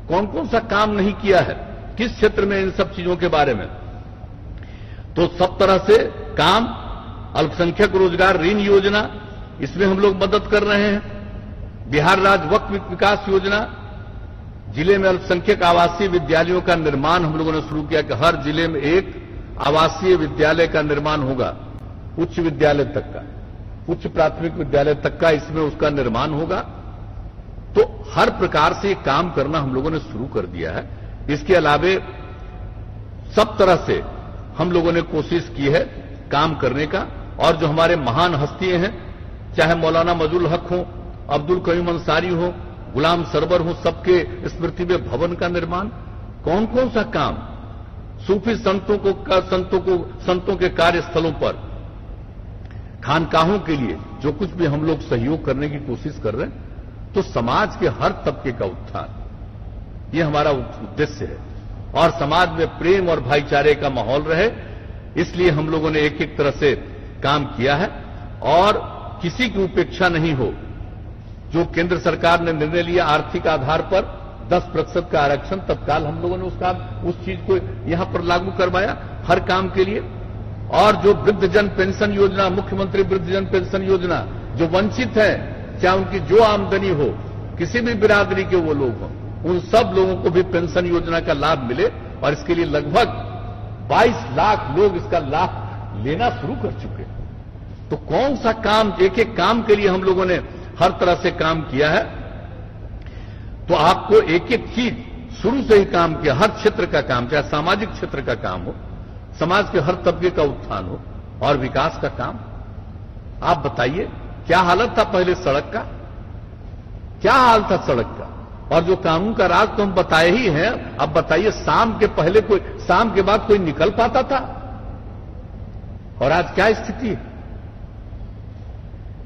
A: कौन कौन सा काम नहीं किया है किस क्षेत्र में, इन सब चीजों के बारे में। तो सब तरह से काम, अल्पसंख्यक रोजगार ऋण योजना, इसमें हम लोग मदद कर रहे हैं। बिहार राज्य वक्फ विकास योजना, जिले में अल्पसंख्यक आवासीय विद्यालयों का निर्माण हम लोगों ने शुरू किया कि हर जिले में एक आवासीय विद्यालय का निर्माण होगा, उच्च विद्यालय तक का, उच्च प्राथमिक विद्यालय तक का इसमें उसका निर्माण होगा। तो हर प्रकार से काम करना हम लोगों ने शुरू कर दिया है। इसके अलावे सब तरह से हम लोगों ने कोशिश की है काम करने का। और जो हमारे महान हस्तियां हैं, चाहे मौलाना मजहुल हक हो, अब्दुल कयूम अंसारी हो, गुलाम सरवर हो, सबके स्मृति में भवन का निर्माण, कौन कौन सा काम, सूफी संतों के कार्यस्थलों पर, खानकाहों के लिए जो कुछ भी हम लोग सहयोग करने की कोशिश कर रहे हैं। तो समाज के हर तबके का उत्थान, ये हमारा उद्देश्य है। और समाज में प्रेम और भाईचारे का माहौल रहे, इसलिए हम लोगों ने एक एक तरह से काम किया है। और किसी की उपेक्षा नहीं हो। जो केंद्र सरकार ने निर्णय लिया आर्थिक आधार पर 10% का आरक्षण, तत्काल हम लोगों ने उस चीज को यहां पर लागू करवाया हर काम के लिए। और जो वृद्धजन पेंशन योजना, मुख्यमंत्री वृद्धजन पेंशन योजना, जो वंचित है, चाहे उनकी जो आमदनी हो, किसी भी बिरादरी के वो लोग हों, उन सब लोगों को भी पेंशन योजना का लाभ मिले। और इसके लिए लगभग 22 लाख लोग इसका लाभ लेना शुरू कर चुके। तो कौन सा काम, एक एक काम के लिए हम लोगों ने हर तरह से काम किया है। तो आपको एक एक चीज शुरू से ही काम किया, हर क्षेत्र का काम, चाहे सामाजिक क्षेत्र का काम हो, समाज के हर तबके का उत्थान हो और विकास का काम। आप बताइए क्या हालत था पहले सड़क का, क्या हाल था सड़क का। और जो कानून का राज तो हम बताए ही हैं। अब बताइए शाम के पहले कोई, शाम के बाद कोई निकल पाता था, और आज क्या स्थिति है।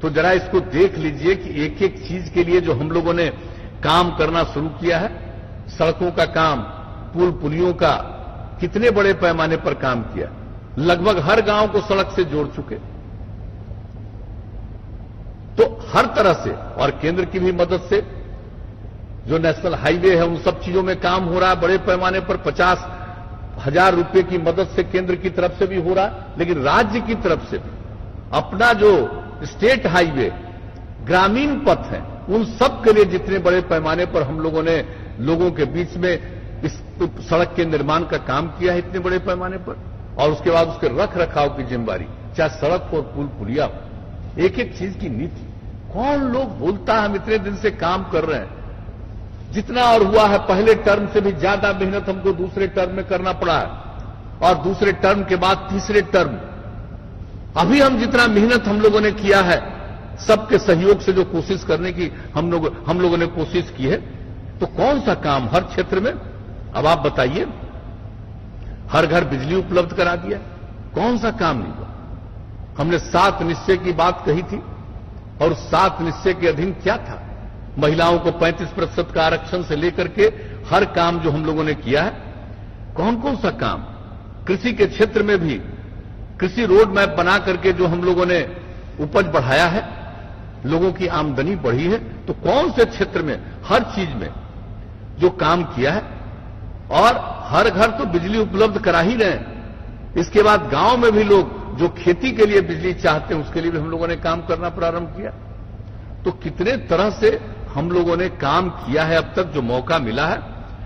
A: तो जरा इसको देख लीजिए कि एक एक चीज के लिए जो हम लोगों ने काम करना शुरू किया है, सड़कों का काम, पुल पुलियों का, कितने बड़े पैमाने पर काम किया। लगभग हर गांव को सड़क से जोड़ चुके। तो हर तरह से, और केंद्र की भी मदद से जो नेशनल हाईवे है, उन सब चीजों में काम हो रहा है बड़े पैमाने पर। 50,000 रुपए की मदद से केंद्र की तरफ से भी हो रहा है, लेकिन राज्य की तरफ से भी अपना जो स्टेट हाईवे, ग्रामीण पथ है, उन सब के लिए जितने बड़े पैमाने पर हम लोगों ने लोगों के बीच में इस सड़क के निर्माण का काम किया है, इतने बड़े पैमाने पर। और उसके बाद उसके रख रखाव की जिम्मेदारी, चाहे सड़क हो, पुल पुलिया हो, एक एक चीज की नीति। कौन लोग बोलता है हम इतने दिन से काम कर रहे हैं। जितना और हुआ है, पहले टर्म से भी ज्यादा मेहनत हमको दूसरे टर्म में करना पड़ा है, और दूसरे टर्म के बाद तीसरे टर्म। अभी हम जितना मेहनत हम लोगों ने किया है, सबके सहयोग से जो कोशिश करने की हम लोगों ने कोशिश की है। तो कौन सा काम हर क्षेत्र में, अब आप बताइए। हर घर बिजली उपलब्ध करा दिया, कौन सा काम नहीं हुआ। हमने 7 निश्चय की बात कही थी, और 7 निश्चय के अधीन क्या था, महिलाओं को 35% का आरक्षण से लेकर के हर काम जो हम लोगों ने किया है। कौन कौन सा काम, कृषि के क्षेत्र में भी कृषि रोड मैप बना करके जो हम लोगों ने उपज बढ़ाया है, लोगों की आमदनी बढ़ी है। तो कौन से क्षेत्र में, हर चीज में जो काम किया है। और हर घर तो बिजली उपलब्ध करा ही रहे हैं। इसके बाद गांव में भी लोग जो खेती के लिए बिजली चाहते हैं, उसके लिए भी हम लोगों ने काम करना प्रारंभ किया। तो कितने तरह से हम लोगों ने काम किया है अब तक, जो मौका मिला है।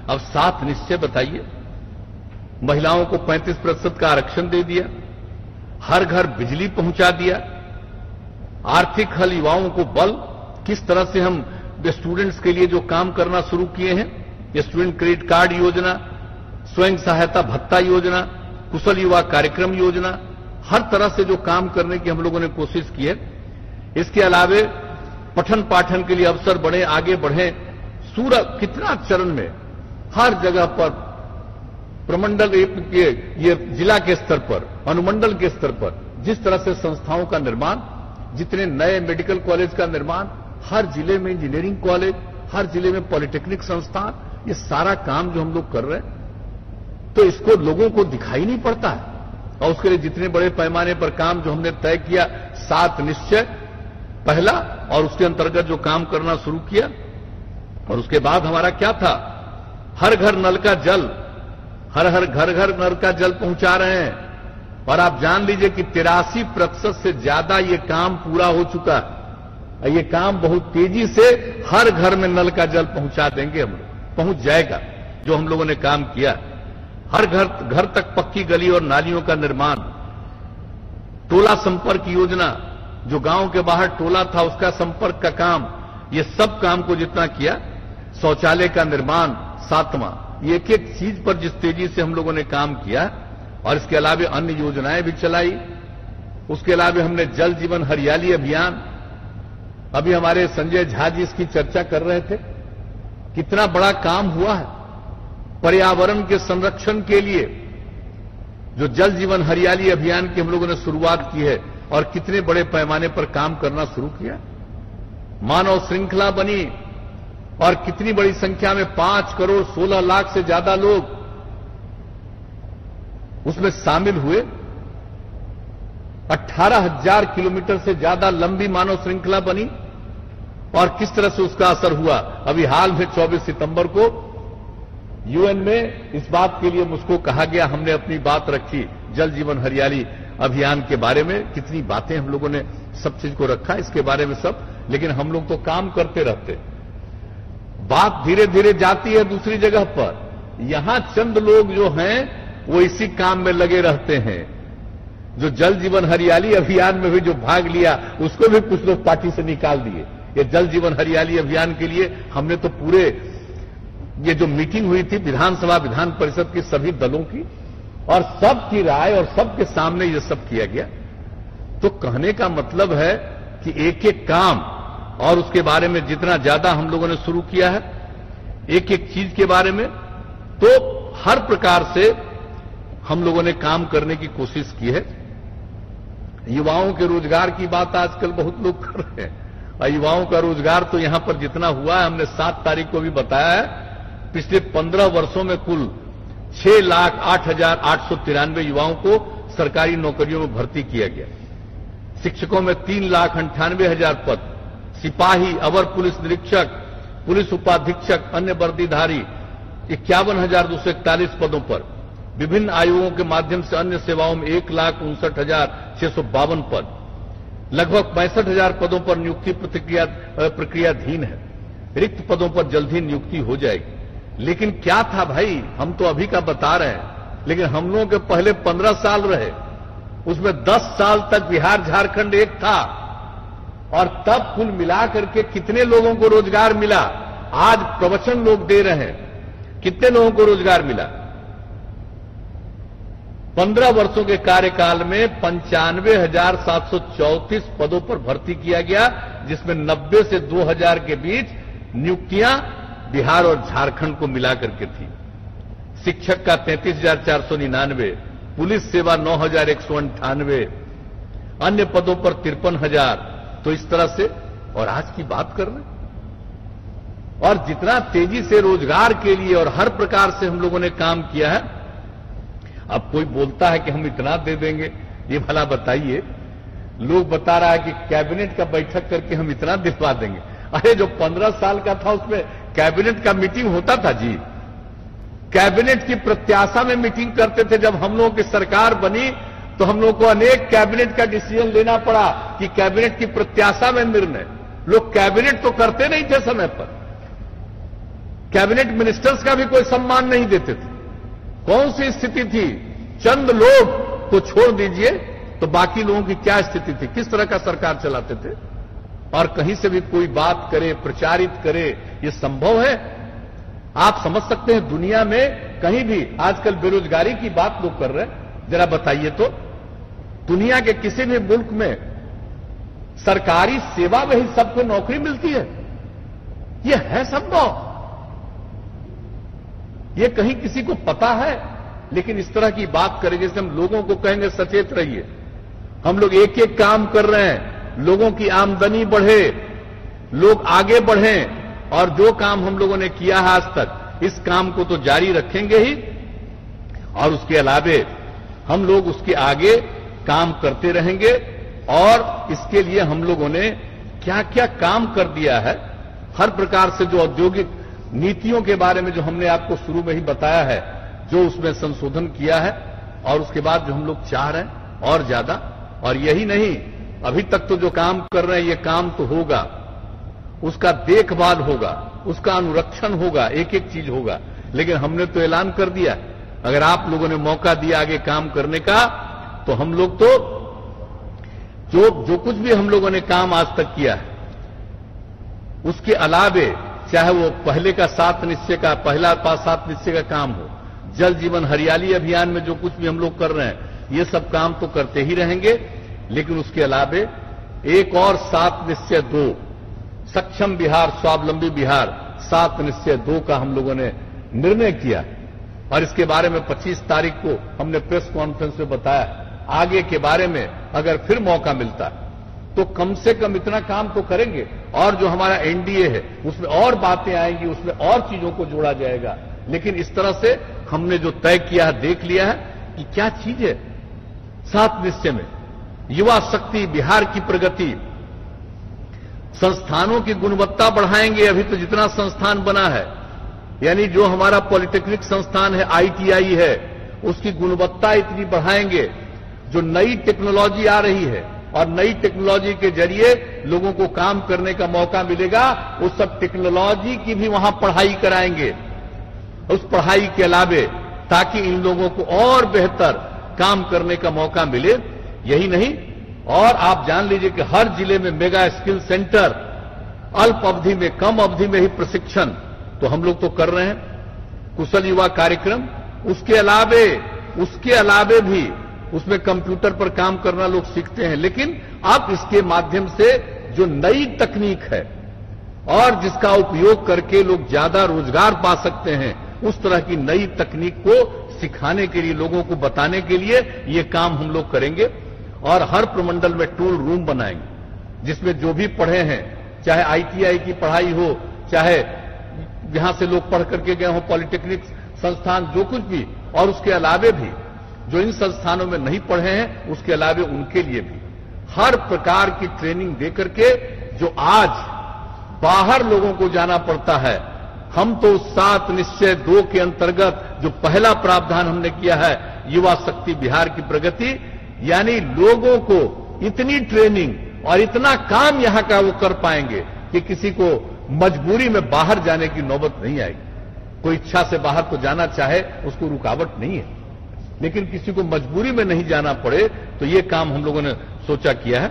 A: अब 7 निश्चय बताइए। महिलाओं को 35% का आरक्षण दे दिया, हर घर बिजली पहुंचा दिया, आर्थिक हल, युवाओं को बल। किस तरह से हम स्टूडेंट्स के लिए जो काम करना शुरू किए हैं, स्टूडेंट क्रेडिट कार्ड योजना, स्वयं सहायता भत्ता योजना, कुशल युवा कार्यक्रम योजना, हर तरह से जो काम करने की हम लोगों ने कोशिश की है। इसके अलावे पठन पाठन के लिए अवसर बढ़े, आगे बढ़े। कितना चरण में हर जगह पर प्रमंडल ये जिला के स्तर पर, अनुमंडल के स्तर पर जिस तरह से संस्थाओं का निर्माण, जितने नए मेडिकल कॉलेज का निर्माण, हर जिले में इंजीनियरिंग कॉलेज, हर जिले में पॉलिटेक्निक संस्थान, ये सारा काम जो हम लोग कर रहे हैं, तो इसको लोगों को दिखाई नहीं पड़ता है। और उसके लिए जितने बड़े पैमाने पर काम जो हमने तय किया, 7 निश्चय पहला, और उसके अंतर्गत जो काम करना शुरू किया, और उसके बाद हमारा क्या था, हर घर नल का जल, हर घर नल का जल पहुंचा रहे हैं। और आप जान लीजिए कि 83% से ज्यादा ये काम पूरा हो चुका है। ये काम बहुत तेजी से हर घर में नल का जल पहुंचा देंगे हम लोग, पहुंच जाएगा जो हम लोगों ने काम किया। हर घर तक पक्की गली और नालियों का निर्माण, टोला संपर्क योजना, जो गांव के बाहर टोला था उसका संपर्क का काम, ये सब काम को जितना किया, शौचालय का निर्माण 7वां, एक एक चीज पर जिस तेजी से हम लोगों ने काम किया, और इसके अलावा अन्य योजनाएं भी चलाई। उसके अलावा हमने जल जीवन हरियाली अभियान, अभी हमारे संजय झा जी इसकी चर्चा कर रहे थे, कितना बड़ा काम हुआ है पर्यावरण के संरक्षण के लिए। जो जल जीवन हरियाली अभियान की हम लोगों ने शुरुआत की है और कितने बड़े पैमाने पर काम करना शुरू किया, मानव श्रृंखला बनी और कितनी बड़ी संख्या में 5 करोड़ 16 लाख से ज्यादा लोग उसमें शामिल हुए। 18,000 किलोमीटर से ज्यादा लंबी मानव श्रृंखला बनी, और किस तरह से उसका असर हुआ। अभी हाल में 24 सितंबर को यूएन में इस बात के लिए मुझको कहा गया, हमने अपनी बात रखी जल जीवन हरियाली अभियान के बारे में, कितनी बातें हम लोगों ने सब चीज को रखा इसके बारे में सब, लेकिन हम लोग तो काम करते रहते, बात धीरे धीरे जाती है दूसरी जगह पर। यहां चंद लोग जो हैं वो इसी काम में लगे रहते हैं। जो जल जीवन हरियाली अभियान में भी जो भाग लिया, उसको भी कुछ लोग पार्टी से निकाल दिए। ये जल जीवन हरियाली अभियान के लिए हमने तो पूरे, ये जो मीटिंग हुई थी विधानसभा विधान परिषद की सभी दलों की, और सबकी राय और सबके सामने ये सब किया गया। तो कहने का मतलब है कि एक एक काम और उसके बारे में जितना ज्यादा हम लोगों ने शुरू किया है, एक एक चीज के बारे में, तो हर प्रकार से हम लोगों ने काम करने की कोशिश की है। युवाओं के रोजगार की बात आजकल बहुत लोग कर रहे हैं, और युवाओं का रोजगार तो यहां पर जितना हुआ है, हमने 7 तारीख को भी बताया है, पिछले 15 वर्षों में कुल 6,08,893 युवाओं को सरकारी नौकरियों में भर्ती किया गया। शिक्षकों में 3,98,000 पद, सिपाही, अवर पुलिस निरीक्षक, पुलिस उपाधीक्षक, अन्य वर्दीधारी 51,241 पदों पर, विभिन्न आयोगों के माध्यम से अन्य सेवाओं में 1,59,652 पद, लगभग 65,000 पदों पर नियुक्ति प्रक्रियाधीन है। रिक्त पदों पर जल्द ही नियुक्ति हो जाएगी। लेकिन क्या था भाई, हम तो अभी का बता रहे हैं, लेकिन हम लोगों के पहले 15 साल रहे, उसमें 10 साल तक बिहार झारखंड एक था, और तब कुल मिलाकर के कितने लोगों को रोजगार मिला। आज प्रवचन लोग दे रहे हैं, कितने लोगों को रोजगार मिला। 15 वर्षों के कार्यकाल में 95,734 पदों पर भर्ती किया गया, जिसमें 90 से 2,000 के बीच नियुक्तियां बिहार और झारखंड को मिलाकर के थी। शिक्षक का 33,499, पुलिस सेवा 9,198, अन्य पदों पर 53,000। तो इस तरह से, और आज की बात कर रहे हैं, और जितना तेजी से रोजगार के लिए और हर प्रकार से हम लोगों ने काम किया है। अब कोई बोलता है कि हम इतना दे देंगे, ये भला बताइए, लोग बता रहा है कि कैबिनेट का बैठक करके हम इतना दिलवा देंगे। अरे जो 15 साल का था उसमें कैबिनेट का मीटिंग होता था जी, कैबिनेट की प्रत्याशा में मीटिंग करते थे। जब हम लोगों की सरकार बनी तो हम लोगों को अनेक कैबिनेट का डिसीजन लेना पड़ा कि कैबिनेट की प्रत्याशा में निर्णय, लोग कैबिनेट तो करते नहीं थे समय पर, कैबिनेट मिनिस्टर्स का भी कोई सम्मान नहीं देते थे। कौन सी स्थिति थी, चंद लोग को छोड़ दीजिए तो बाकी लोगों की क्या स्थिति थी, किस तरह का सरकार चलाते थे। और कहीं से भी कोई बात करे, प्रचारित करे, ये संभव है? आप समझ सकते हैं दुनिया में कहीं भी आजकल बेरोजगारी की बात लोग कर रहे हैं, जरा बताइए तो दुनिया के किसी भी मुल्क में सरकारी सेवा में ही सबको नौकरी मिलती है? ये है संभव? ये कहीं किसी को पता है? लेकिन इस तरह की बात करें जैसे हम लोगों को कहेंगे सचेत रहिए। हम लोग एक एक काम कर रहे हैं, लोगों की आमदनी बढ़े, लोग आगे बढ़ें, और जो काम हम लोगों ने किया है आज तक, इस काम को तो जारी रखेंगे ही, और उसके अलावे हम लोग उसके आगे काम करते रहेंगे। और इसके लिए हम लोगों ने क्या क्या काम कर दिया है, हर प्रकार से जो औद्योगिक नीतियों के बारे में जो हमने आपको शुरू में ही बताया है, जो उसमें संशोधन किया है, और उसके बाद जो हम लोग चाह रहे हैं और ज्यादा। और यही नहीं, अभी तक तो जो काम कर रहे हैं, ये काम तो होगा, उसका देखभाल होगा, उसका अनुरक्षण होगा, एक एक चीज होगा। लेकिन हमने तो ऐलान कर दिया, अगर आप लोगों ने मौका दिया आगे काम करने का, तो हम लोग तो जो कुछ भी हम लोगों ने काम आज तक किया है, उसके अलावे चाहे वो पहले का 7 निश्चय का, पहला 7 निश्चय का काम हो, जल जीवन हरियाली अभियान में जो कुछ भी हम लोग कर रहे हैं, ये सब काम तो करते ही रहेंगे। लेकिन उसके अलावे एक और 7 निश्चय 2, सक्षम बिहार स्वावलंबी बिहार 7 निश्चय 2 का हम लोगों ने निर्णय किया, और इसके बारे में 25 तारीख को हमने प्रेस कॉन्फ्रेंस में बताया। आगे के बारे में अगर फिर मौका मिलता तो कम से कम इतना काम तो करेंगे, और जो हमारा एनडीए है उसमें और बातें आएंगी, उसमें और चीजों को जोड़ा जाएगा। लेकिन इस तरह से हमने जो तय किया है, देख लिया है कि क्या चीज है 7 निश्चय में। युवा शक्ति, बिहार की प्रगति, संस्थानों की गुणवत्ता बढ़ाएंगे। अभी तो जितना संस्थान बना है, यानी जो हमारा पॉलिटेक्निक संस्थान है, आईटीआई है, उसकी गुणवत्ता इतनी बढ़ाएंगे। जो नई टेक्नोलॉजी आ रही है, और नई टेक्नोलॉजी के जरिए लोगों को काम करने का मौका मिलेगा, उस सब टेक्नोलॉजी की भी वहां पढ़ाई कराएंगे। उस पढ़ाई के अलावे ताकि इन लोगों को और बेहतर काम करने का मौका मिले। यही नहीं, और आप जान लीजिए कि हर जिले में मेगा स्किल सेंटर, अल्प अवधि में, कम अवधि में ही प्रशिक्षण तो हम लोग तो कर रहे हैं, कुशल युवा कार्यक्रम। उसके अलावे भी उसमें कंप्यूटर पर काम करना लोग सीखते हैं। लेकिन अब इसके माध्यम से जो नई तकनीक है, और जिसका उपयोग करके लोग ज्यादा रोजगार पा सकते हैं, उस तरह की नई तकनीक को सिखाने के लिए, लोगों को बताने के लिए ये काम हम लोग करेंगे। और हर प्रमंडल में टूल रूम बनाएंगे, जिसमें जो भी पढ़े हैं, चाहे आईटीआई की पढ़ाई हो, चाहे यहां से लोग पढ़ करके गए हो, पॉलिटेक्निक संस्थान, जो कुछ भी, और उसके अलावे भी जो इन संस्थानों में नहीं पढ़े हैं, उसके अलावे उनके लिए भी हर प्रकार की ट्रेनिंग देकर के, जो आज बाहर लोगों को जाना पड़ता है, हम तो 7 निश्चय 2 के अंतर्गत जो पहला प्रावधान हमने किया है, युवा शक्ति बिहार की प्रगति, यानी लोगों को इतनी ट्रेनिंग और इतना काम यहां का वो कर पाएंगे कि किसी को मजबूरी में बाहर जाने की नौबत नहीं आएगी। कोई इच्छा से बाहर तो जाना चाहे, उसको रुकावट नहीं है, लेकिन किसी को मजबूरी में नहीं जाना पड़े, तो ये काम हम लोगों ने सोचा किया है।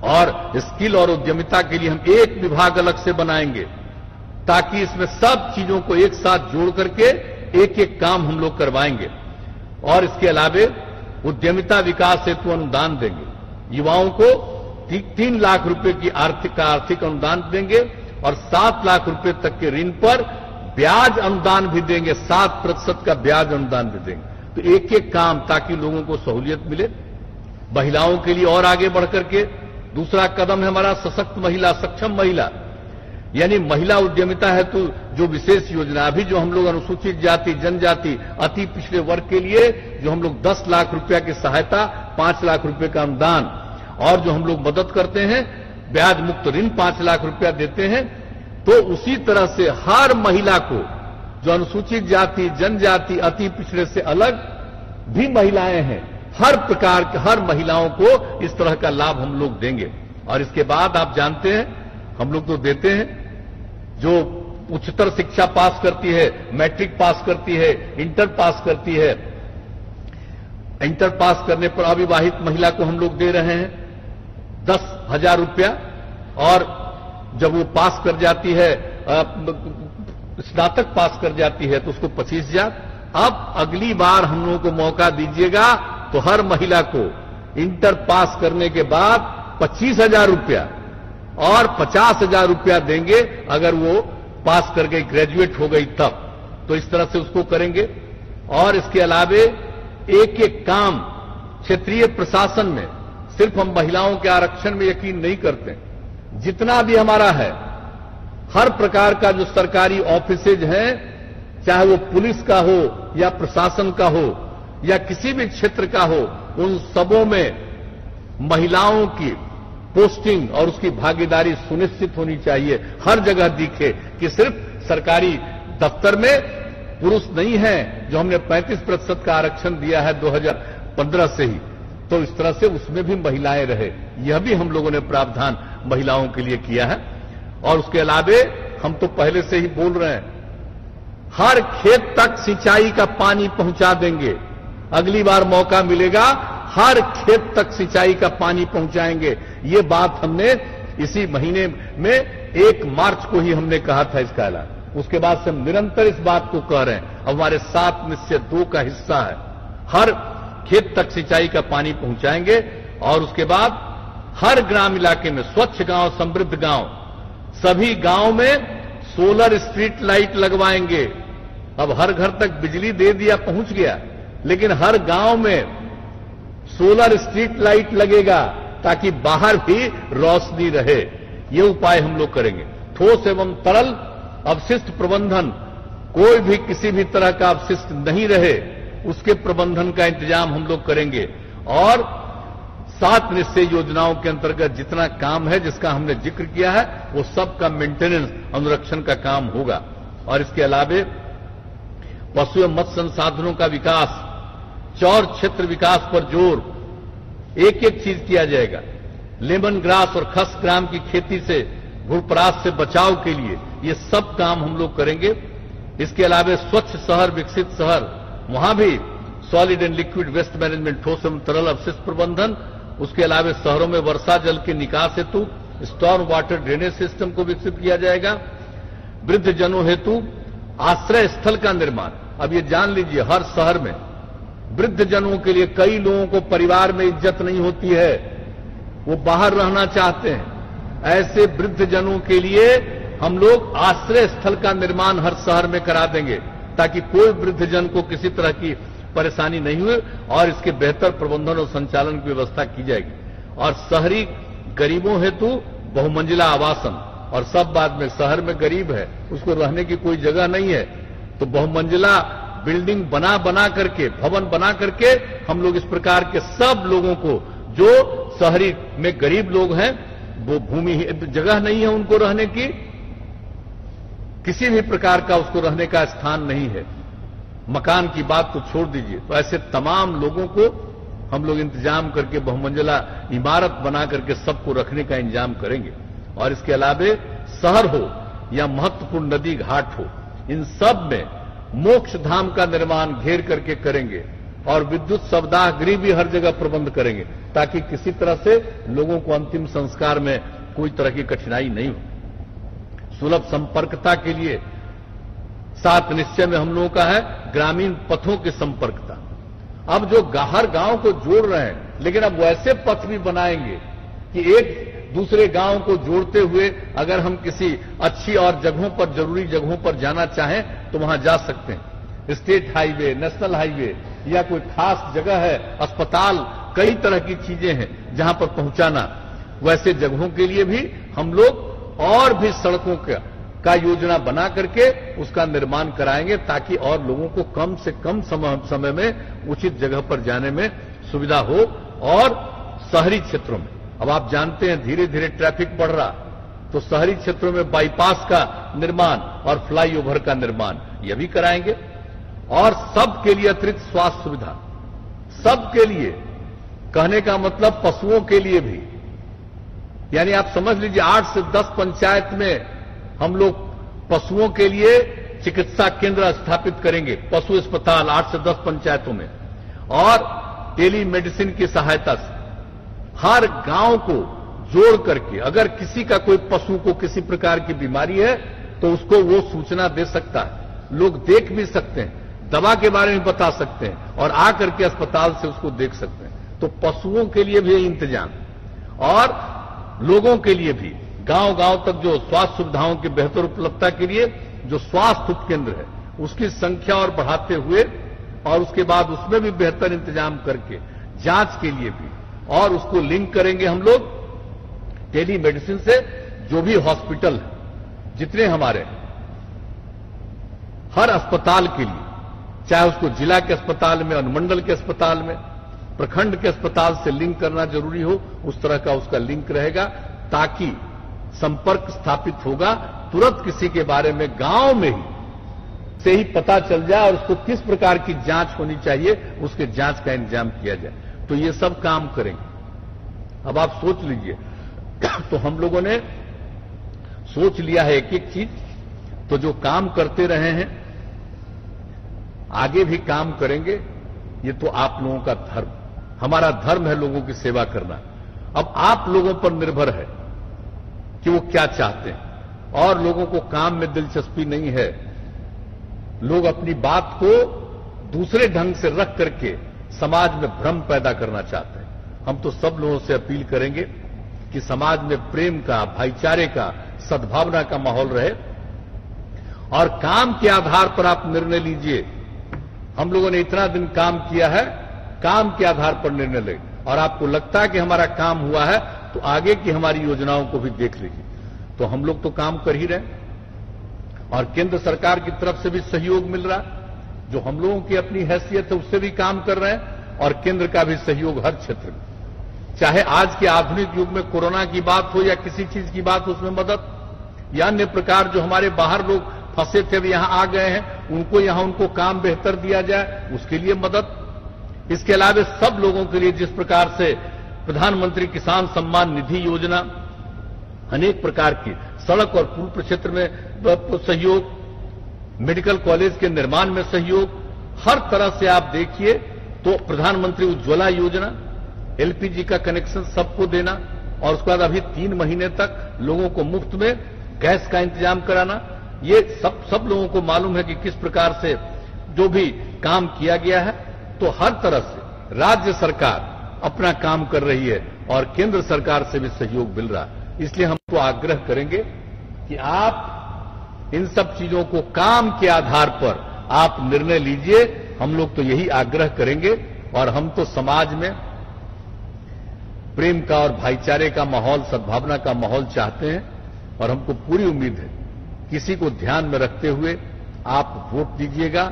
A: और स्किल और उद्यमिता के लिए हम एक विभाग अलग से बनाएंगे, ताकि इसमें सब चीजों को एक साथ जोड़ करके एक एक काम हम लोग करवाएंगे। और इसके अलावे उद्यमिता विकास हेतु अनुदान देंगे, युवाओं को 3 लाख रुपए की आर्थिक अनुदान देंगे, और 7 लाख रुपए तक के ऋण पर ब्याज अनुदान भी देंगे, 7% का ब्याज अनुदान भी देंगे। तो एक एक काम, ताकि लोगों को सहूलियत मिले। महिलाओं के लिए और आगे बढ़कर के दूसरा कदम है हमारा सशक्त महिला, सक्षम महिला, यानी महिला उद्यमिता हेतु जो विशेष योजना, अभी जो हम लोग अनुसूचित जाति, जनजाति, अति पिछड़े वर्ग के लिए जो हम लोग 10 लाख रुपया की सहायता, 5 लाख रुपए का अनुदान, और जो हम लोग मदद करते हैं, ब्याज मुक्त ऋण 5 लाख रुपया देते हैं। तो उसी तरह से हर महिला को, जो अनुसूचित जाति, जनजाति, अति पिछड़े से अलग भी महिलाएं हैं, हर प्रकार के हर महिलाओं को इस तरह का लाभ हम लोग देंगे। और इसके बाद आप जानते हैं, हम लोग तो देते हैं, जो उच्चतर शिक्षा पास करती है, मैट्रिक पास करती है, इंटर पास करती है, इंटर पास करने पर अविवाहित महिला को हम लोग दे रहे हैं 10,000 रुपया, और जब वो पास कर जाती है, स्नातक पास कर जाती है, तो उसको 25,000। अब अगली बार हम लोगों को मौका दीजिएगा तो हर महिला को इंटर पास करने के बाद 25,000 रुपया और 50,000 रुपया देंगे, अगर वो पास कर गई, ग्रेजुएट हो गई तब। तो इस तरह से उसको करेंगे। और इसके अलावे एक एक काम क्षेत्रीय प्रशासन में सिर्फ हम महिलाओं के आरक्षण में यकीन नहीं करते, जितना भी हमारा है हर प्रकार का जो सरकारी ऑफिसेज हैं, चाहे वो पुलिस का हो या प्रशासन का हो या किसी भी क्षेत्र का हो, उन सबों में महिलाओं की पोस्टिंग और उसकी भागीदारी सुनिश्चित होनी चाहिए। हर जगह दिखे कि सिर्फ सरकारी दफ्तर में पुरुष नहीं है, जो हमने 35% का आरक्षण दिया है 2015 से ही, तो इस तरह से उसमें भी महिलाएं रहे, यह भी हम लोगों ने प्रावधान महिलाओं के लिए किया है। और उसके अलावे हम तो पहले से ही बोल रहे हैं, हर खेत तक सिंचाई का पानी पहुंचा देंगे। अगली बार मौका मिलेगा, हर खेत तक सिंचाई का पानी पहुंचाएंगे। ये बात हमने इसी महीने में 1 मार्च को ही हमने कहा था इसका ऐलान। उसके बाद से हम निरंतर इस बात को कह रहे हैं। अब हमारे 7 निश्चय 2 का हिस्सा है, हर खेत तक सिंचाई का पानी पहुंचाएंगे। और उसके बाद हर ग्राम इलाके में स्वच्छ गांव, समृद्ध गांव, सभी गांव में सोलर स्ट्रीट लाइट लगवाएंगे। अब हर घर तक बिजली दे दिया, पहुंच गया, लेकिन हर गांव में सोलर स्ट्रीट लाइट लगेगा ताकि बाहर भी रोशनी रहे। ये उपाय हम लोग करेंगे। ठोस एवं तरल अपशिष्ट प्रबंधन, कोई भी किसी भी तरह का अपशिष्ट नहीं रहे, उसके प्रबंधन का इंतजाम हम लोग करेंगे। और 7 निश्चय योजनाओं के अंतर्गत जितना काम है, जिसका हमने जिक्र किया है, वो सब का मेंटेनेंस, अनुरक्षण का काम होगा। और इसके अलावे पशु एवं मत्स्य संसाधनों का विकास, चौर क्षेत्र विकास पर जोर, एक एक चीज किया जाएगा। लेमन ग्रास और खस ग्राम की खेती से, घुड़परास से बचाव के लिए ये सब काम हम लोग करेंगे। इसके अलावा स्वच्छ शहर, विकसित शहर, वहां भी solid and liquid waste management, ठोस एवं तरल अपशिष्ट प्रबंधन। उसके अलावा शहरों में वर्षा जल के निकास हेतु स्टॉर्म वाटर ड्रेनेज सिस्टम को विकसित किया जाएगा। वृद्ध जनों हेतु आश्रय स्थल का निर्माण। अब ये जान लीजिए, हर शहर में वृद्ध जनों के लिए, कई लोगों को परिवार में इज्जत नहीं होती है, वो बाहर रहना चाहते हैं, ऐसे वृद्ध जनों के लिए हम लोग आश्रय स्थल का निर्माण हर शहर में करा देंगे, ताकि कोई वृद्ध जन को किसी तरह की परेशानी नहीं हुई, और इसके बेहतर प्रबंधन और संचालन की व्यवस्था की जाएगी। और शहरी गरीबों हेतु बहुमंजिला आवासन, और सब बाद में शहर में गरीब है, उसको रहने की कोई जगह नहीं है, तो बहुमंजिला बिल्डिंग बना करके, भवन बना करके हम लोग इस प्रकार के सब लोगों को, जो शहरी में गरीब लोग हैं, वो भूमि जगह नहीं है उनको रहने की, किसी भी प्रकार का उसको रहने का स्थान नहीं है, मकान की बात तो छोड़ दीजिए, तो ऐसे तमाम लोगों को हम लोग इंतजाम करके बहुमंजिला इमारत बना करके सबको रखने का इंतजाम करेंगे। और इसके अलावे शहर हो या महत्वपूर्ण नदी घाट हो, इन सब में मोक्ष धाम का निर्माण घेर करके करेंगे। और विद्युत शवदाह गृह भी हर जगह प्रबंध करेंगे, ताकि किसी तरह से लोगों को अंतिम संस्कार में कोई तरह की कठिनाई नहीं हो। सुलभ संपर्कता के लिए 7 निश्चय में हम लोगों का है ग्रामीण पथों की संपर्कता। अब जो हर गांव को जोड़ रहे हैं, लेकिन अब वैसे पथ भी बनाएंगे कि एक दूसरे गांव को जोड़ते हुए अगर हम किसी अच्छी और जगहों पर, जरूरी जगहों पर जाना चाहें तो वहां जा सकते हैं। स्टेट हाईवे, नेशनल हाईवे, या कोई खास जगह है, अस्पताल, कई तरह की चीजें हैं जहां पर पहुंचाना, वैसे जगहों के लिए भी हम लोग और भी सड़कों का योजना बना करके उसका निर्माण कराएंगे, ताकि और लोगों को कम से कम समय में उचित जगह पर जाने में सुविधा हो। और शहरी क्षेत्रों में, अब आप जानते हैं धीरे धीरे ट्रैफिक बढ़ रहा, तो शहरी क्षेत्रों में बाईपास का निर्माण और फ्लाईओवर का निर्माण यह भी कराएंगे। और सबके लिए अतिरिक्त स्वास्थ्य सुविधा, सबके लिए, कहने का मतलब पशुओं के लिए भी, यानी आप समझ लीजिए 8 से 10 पंचायत में हम लोग पशुओं के लिए चिकित्सा केंद्र स्थापित करेंगे, पशु अस्पताल 8 से 10 पंचायतों में। और टेली मेडिसिन की सहायता से हर गांव को जोड़ करके, अगर किसी का कोई पशु को किसी प्रकार की बीमारी है तो उसको वो सूचना दे सकता है, लोग देख भी सकते हैं, दवा के बारे में बता सकते हैं, और आकर के अस्पताल से उसको देख सकते हैं। तो पशुओं के लिए भी इंतजाम, और लोगों के लिए भी गांव गांव तक जो स्वास्थ्य सुविधाओं की बेहतर उपलब्धता के लिए जो स्वास्थ्य उपकेंद्र है उसकी संख्या और बढ़ाते हुए और उसके बाद उसमें भी बेहतर इंतजाम करके जांच के लिए भी, और उसको लिंक करेंगे हम लोग टेली मेडिसिन से। जो भी हॉस्पिटल है जितने हमारे, हर अस्पताल के लिए, चाहे उसको जिला के अस्पताल में, अनुमंडल के अस्पताल में, प्रखंड के अस्पताल से लिंक करना जरूरी हो, उस तरह का उसका लिंक रहेगा, ताकि संपर्क स्थापित होगा, तुरंत किसी के बारे में गांव में ही से ही पता चल जाए और उसको किस प्रकार की जांच होनी चाहिए, उसके जांच का इंतजाम किया जाए। तो ये सब काम करेंगे। अब आप सोच लीजिए, तो हम लोगों ने सोच लिया है एक एक चीज, तो जो काम करते रहे हैं आगे भी काम करेंगे। ये तो आप लोगों का धर्म, हमारा धर्म है लोगों की सेवा करना। अब आप लोगों पर निर्भर है कि वो क्या चाहते हैं, और लोगों को काम में दिलचस्पी नहीं है। लोग अपनी बात को दूसरे ढंग से रख करके समाज में भ्रम पैदा करना चाहते हैं। हम तो सब लोगों से अपील करेंगे कि समाज में प्रेम का, भाईचारे का, सद्भावना का माहौल रहे, और काम के आधार पर आप निर्णय लीजिए। हम लोगों ने इतना दिन काम किया है, काम के आधार पर निर्णय लें, और आपको लगता है कि हमारा काम हुआ है, तो आगे की हमारी योजनाओं को भी देख लीजिए। तो हम लोग तो काम कर ही रहे हैं, और केंद्र सरकार की तरफ से भी सहयोग मिल रहा है। जो हम लोगों की अपनी हैसियत है उससे भी काम कर रहे हैं, और केंद्र का भी सहयोग हर क्षेत्र में, चाहे आज के आधुनिक युग में कोरोना की बात हो या किसी चीज की बात हो, उसमें मदद, या अन्य प्रकार जो हमारे बाहर लोग फंसे थे, वे यहां आ गए हैं, उनको यहां उनको काम बेहतर दिया जाए, उसके लिए मदद। इसके अलावा सब लोगों के लिए जिस प्रकार से प्रधानमंत्री किसान सम्मान निधि योजना, अनेक प्रकार की सड़क और पुल क्षेत्र में सहयोग, मेडिकल कॉलेज के निर्माण में सहयोग, हर तरह से आप देखिए तो प्रधानमंत्री उज्ज्वला योजना, एलपीजी का कनेक्शन सबको देना, और उसके बाद अभी 3 महीने तक लोगों को मुफ्त में गैस का इंतजाम कराना, ये सब लोगों को मालूम है कि किस प्रकार से जो भी काम किया गया है। तो हर तरह से राज्य सरकार अपना काम कर रही है, और केंद्र सरकार से भी सहयोग मिल रहा है। इसलिए हम तो आग्रह करेंगे कि आप इन सब चीजों को काम के आधार पर आप निर्णय लीजिए। हम लोग तो यही आग्रह करेंगे, और हम तो समाज में प्रेम का और भाईचारे का माहौल, सद्भावना का माहौल चाहते हैं, और हमको पूरी उम्मीद है किसी को ध्यान में रखते हुए आप वोट दीजिएगा।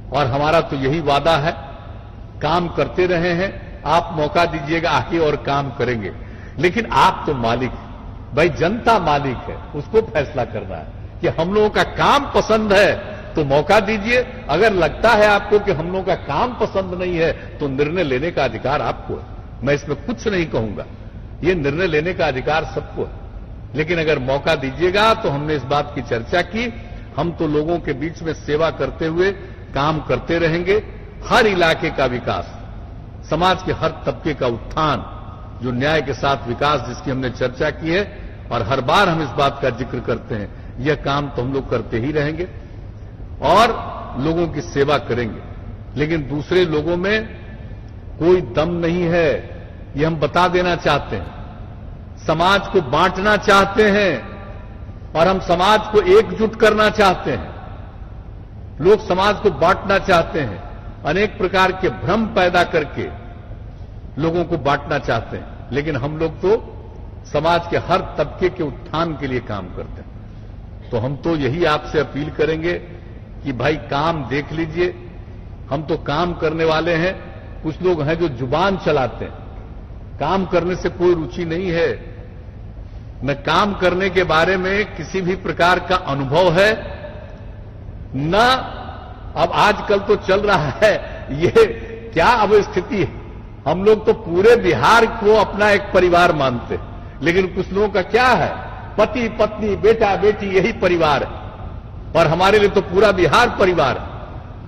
A: और हमारा तो यही वादा है, काम करते रहे हैं, आप मौका दीजिएगा आगे और काम करेंगे। लेकिन आप तो मालिक हैं भाई, जनता मालिक है, उसको फैसला करना है कि हम लोगों का काम पसंद है तो मौका दीजिए। अगर लगता है आपको कि हम लोगों का काम पसंद नहीं है, तो निर्णय लेने का अधिकार आपको है, मैं इसमें कुछ नहीं कहूंगा, ये निर्णय लेने का अधिकार सबको है। लेकिन अगर मौका दीजिएगा, तो हमने इस बात की चर्चा की, हम तो लोगों के बीच में सेवा करते हुए काम करते रहेंगे। हर इलाके का विकास, समाज के हर तबके का उत्थान, जो न्याय के साथ विकास जिसकी हमने चर्चा की है, और हर बार हम इस बात का जिक्र करते हैं, यह काम तो हम लोग करते ही रहेंगे और लोगों की सेवा करेंगे। लेकिन दूसरे लोगों में कोई दम नहीं है, ये हम बता देना चाहते हैं। समाज को बांटना चाहते हैं, और हम समाज को एकजुट करना चाहते हैं। लोग समाज को बांटना चाहते हैं, अनेक प्रकार के भ्रम पैदा करके लोगों को बांटना चाहते हैं। लेकिन हम लोग तो समाज के हर तबके के उत्थान के लिए काम करते हैं। तो हम तो यही आपसे अपील करेंगे कि भाई काम देख लीजिए, हम तो काम करने वाले हैं। कुछ लोग हैं जो जुबान चलाते हैं, काम करने से कोई रुचि नहीं है, न काम करने के बारे में किसी भी प्रकार का अनुभव है, न अब आजकल तो चल रहा है ये क्या अब स्थिति है। हम लोग तो पूरे बिहार को अपना एक परिवार मानते हैं, लेकिन कुछ लोगों का क्या है, पति पत्नी बेटा बेटी यही परिवार है, और हमारे लिए तो पूरा बिहार परिवार है।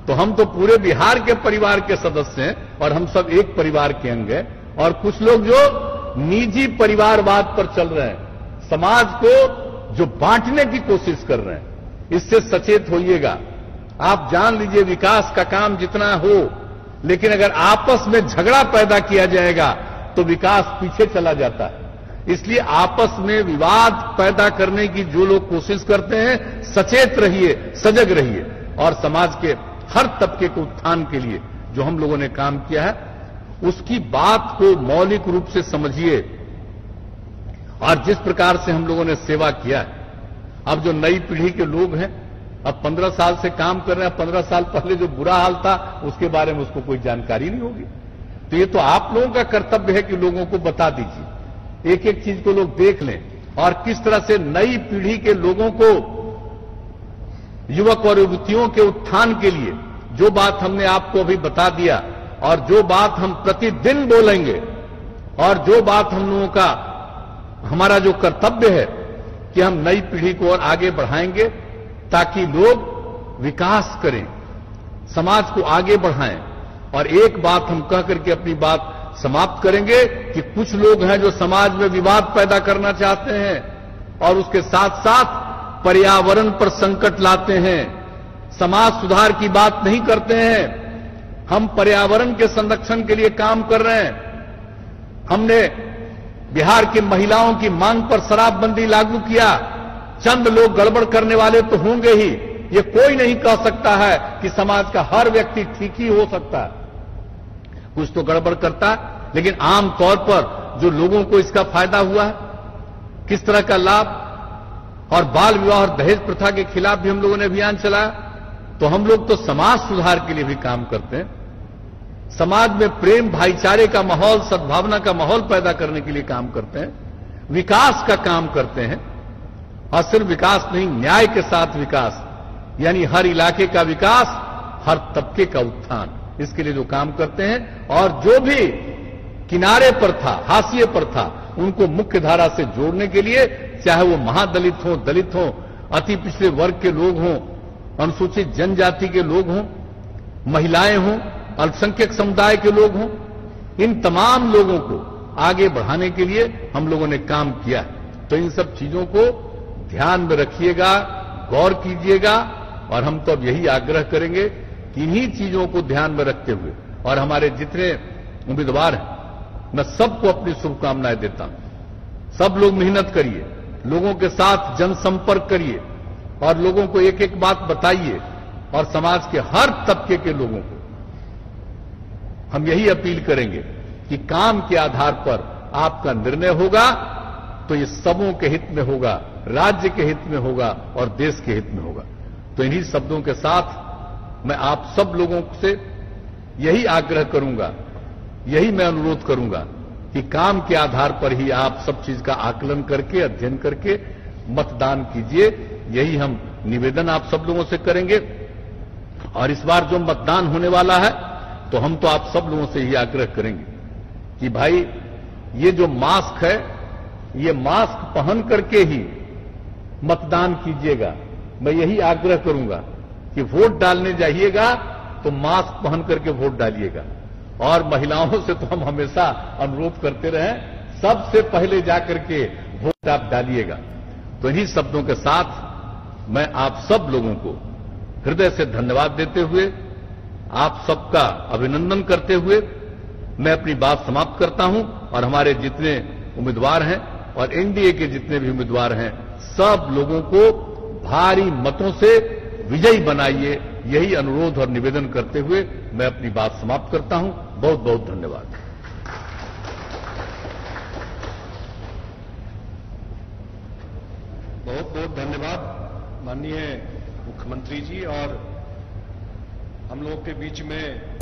A: तो हम तो पूरे बिहार के परिवार के सदस्य हैं, और हम सब एक परिवार के अंग हैं। और कुछ लोग जो निजी परिवारवाद पर चल रहे हैं, समाज को जो बांटने की कोशिश कर रहे हैं, इससे सचेत होइएगा। आप जान लीजिए, विकास का काम जितना हो, लेकिन अगर आपस में झगड़ा पैदा किया जाएगा तो विकास पीछे चला जाता है। इसलिए आपस में विवाद पैदा करने की जो लोग कोशिश करते हैं, सचेत रहिए, सजग रहिए, और समाज के हर तबके के उत्थान के लिए जो हम लोगों ने काम किया है, उसकी बात को मौलिक रूप से समझिए। और जिस प्रकार से हम लोगों ने सेवा किया है, अब जो नई पीढ़ी के लोग हैं, अब 15 साल से काम कर रहे हैं, 15 साल पहले जो बुरा हाल था उसके बारे में उसको कोई जानकारी नहीं होगी। तो ये तो आप लोगों का कर्तव्य है कि लोगों को बता दीजिए, एक एक चीज को लोग देख लें, और किस तरह से नई पीढ़ी के लोगों को, युवक और युवतियों के उत्थान के लिए जो बात हमने आपको अभी बता दिया, और जो बात हम प्रतिदिन बोलेंगे, और जो बात हम लोगों का, हमारा जो कर्तव्य है कि हम नई पीढ़ी को और आगे बढ़ाएंगे ताकि लोग विकास करें, समाज को आगे बढ़ाएं। और एक बात हम कह करके अपनी बात समाप्त करेंगे कि कुछ लोग हैं जो समाज में विवाद पैदा करना चाहते हैं और उसके साथ साथ पर्यावरण पर संकट लाते हैं, समाज सुधार की बात नहीं करते हैं। हम पर्यावरण के संरक्षण के लिए काम कर रहे हैं। हमने बिहार की महिलाओं की मांग पर शराबबंदी लागू किया। चंद लोग गड़बड़ करने वाले तो होंगे ही, ये कोई नहीं कह सकता है कि समाज का हर व्यक्ति ठीक ही हो सकता है, कुछ तो गड़बड़ करता है। लेकिन आम तौर पर जो लोगों को इसका फायदा हुआ है, किस तरह का लाभ, और बाल विवाह और दहेज प्रथा के खिलाफ भी हम लोगों ने अभियान चलाया। तो हम लोग तो समाज सुधार के लिए भी काम करते हैं, समाज में प्रेम भाईचारे का माहौल, सद्भावना का माहौल पैदा करने के लिए काम करते हैं, विकास का काम करते हैं। और सिर्फ विकास नहीं, न्याय के साथ विकास, यानी हर इलाके का विकास, हर तबके का उत्थान, इसके लिए जो काम करते हैं। और जो भी किनारे पर था, हाशिए पर था, उनको मुख्य धारा से जोड़ने के लिए, चाहे वो महादलित हो, दलित हो, अति पिछड़े वर्ग के लोग हों, अनुसूचित जनजाति के लोग हों, महिलाएं हों, अल्पसंख्यक समुदाय के लोग हों, इन तमाम लोगों को आगे बढ़ाने के लिए हम लोगों ने काम किया है। तो इन सब चीजों को ध्यान में रखिएगा, गौर कीजिएगा। और हम तो अब यही आग्रह करेंगे कि इन्हीं चीजों को ध्यान में रखते हुए, और हमारे जितने उम्मीदवार हैं, मैं सबको अपनी शुभकामनाएं देता हूं। सब लोग मेहनत करिए, लोगों के साथ जनसंपर्क करिए, और लोगों को एक एक बात बताइए, और समाज के हर तबके के लोगों को हम यही अपील करेंगे कि काम के आधार पर आपका निर्णय होगा तो ये सबों के हित में होगा, राज्य के हित में होगा और देश के हित में होगा। तो इन्हीं शब्दों के साथ मैं आप सब लोगों से यही आग्रह करूंगा, यही मैं अनुरोध करूंगा कि काम के आधार पर ही आप सब चीज का आकलन करके, अध्ययन करके मतदान कीजिए। यही हम निवेदन आप सब लोगों से करेंगे। और इस बार जो मतदान होने वाला है, तो हम तो आप सब लोगों से ही आग्रह करेंगे कि भाई ये जो मास्क है, ये मास्क पहन करके ही मतदान कीजिएगा। मैं यही आग्रह करूंगा कि वोट डालने जाइएगा तो मास्क पहन करके वोट डालिएगा। और महिलाओं से तो हम हमेशा अनुरोध करते रहे, सबसे पहले जाकर के वोट आप डालिएगा। तो इन्हीं शब्दों के साथ मैं आप सब लोगों को हृदय से धन्यवाद देते हुए, आप सबका अभिनंदन करते हुए मैं अपनी बात समाप्त करता हूं। और हमारे जितने उम्मीदवार हैं और एनडीए के जितने भी उम्मीदवार हैं, सब लोगों को भारी मतों से विजयी बनाइए, यही अनुरोध और निवेदन करते हुए मैं अपनी बात समाप्त करता हूं। बहुत बहुत धन्यवाद।
B: बहुत बहुत धन्यवाद माननीय मुख्यमंत्री जी। और हम लोगों के बीच में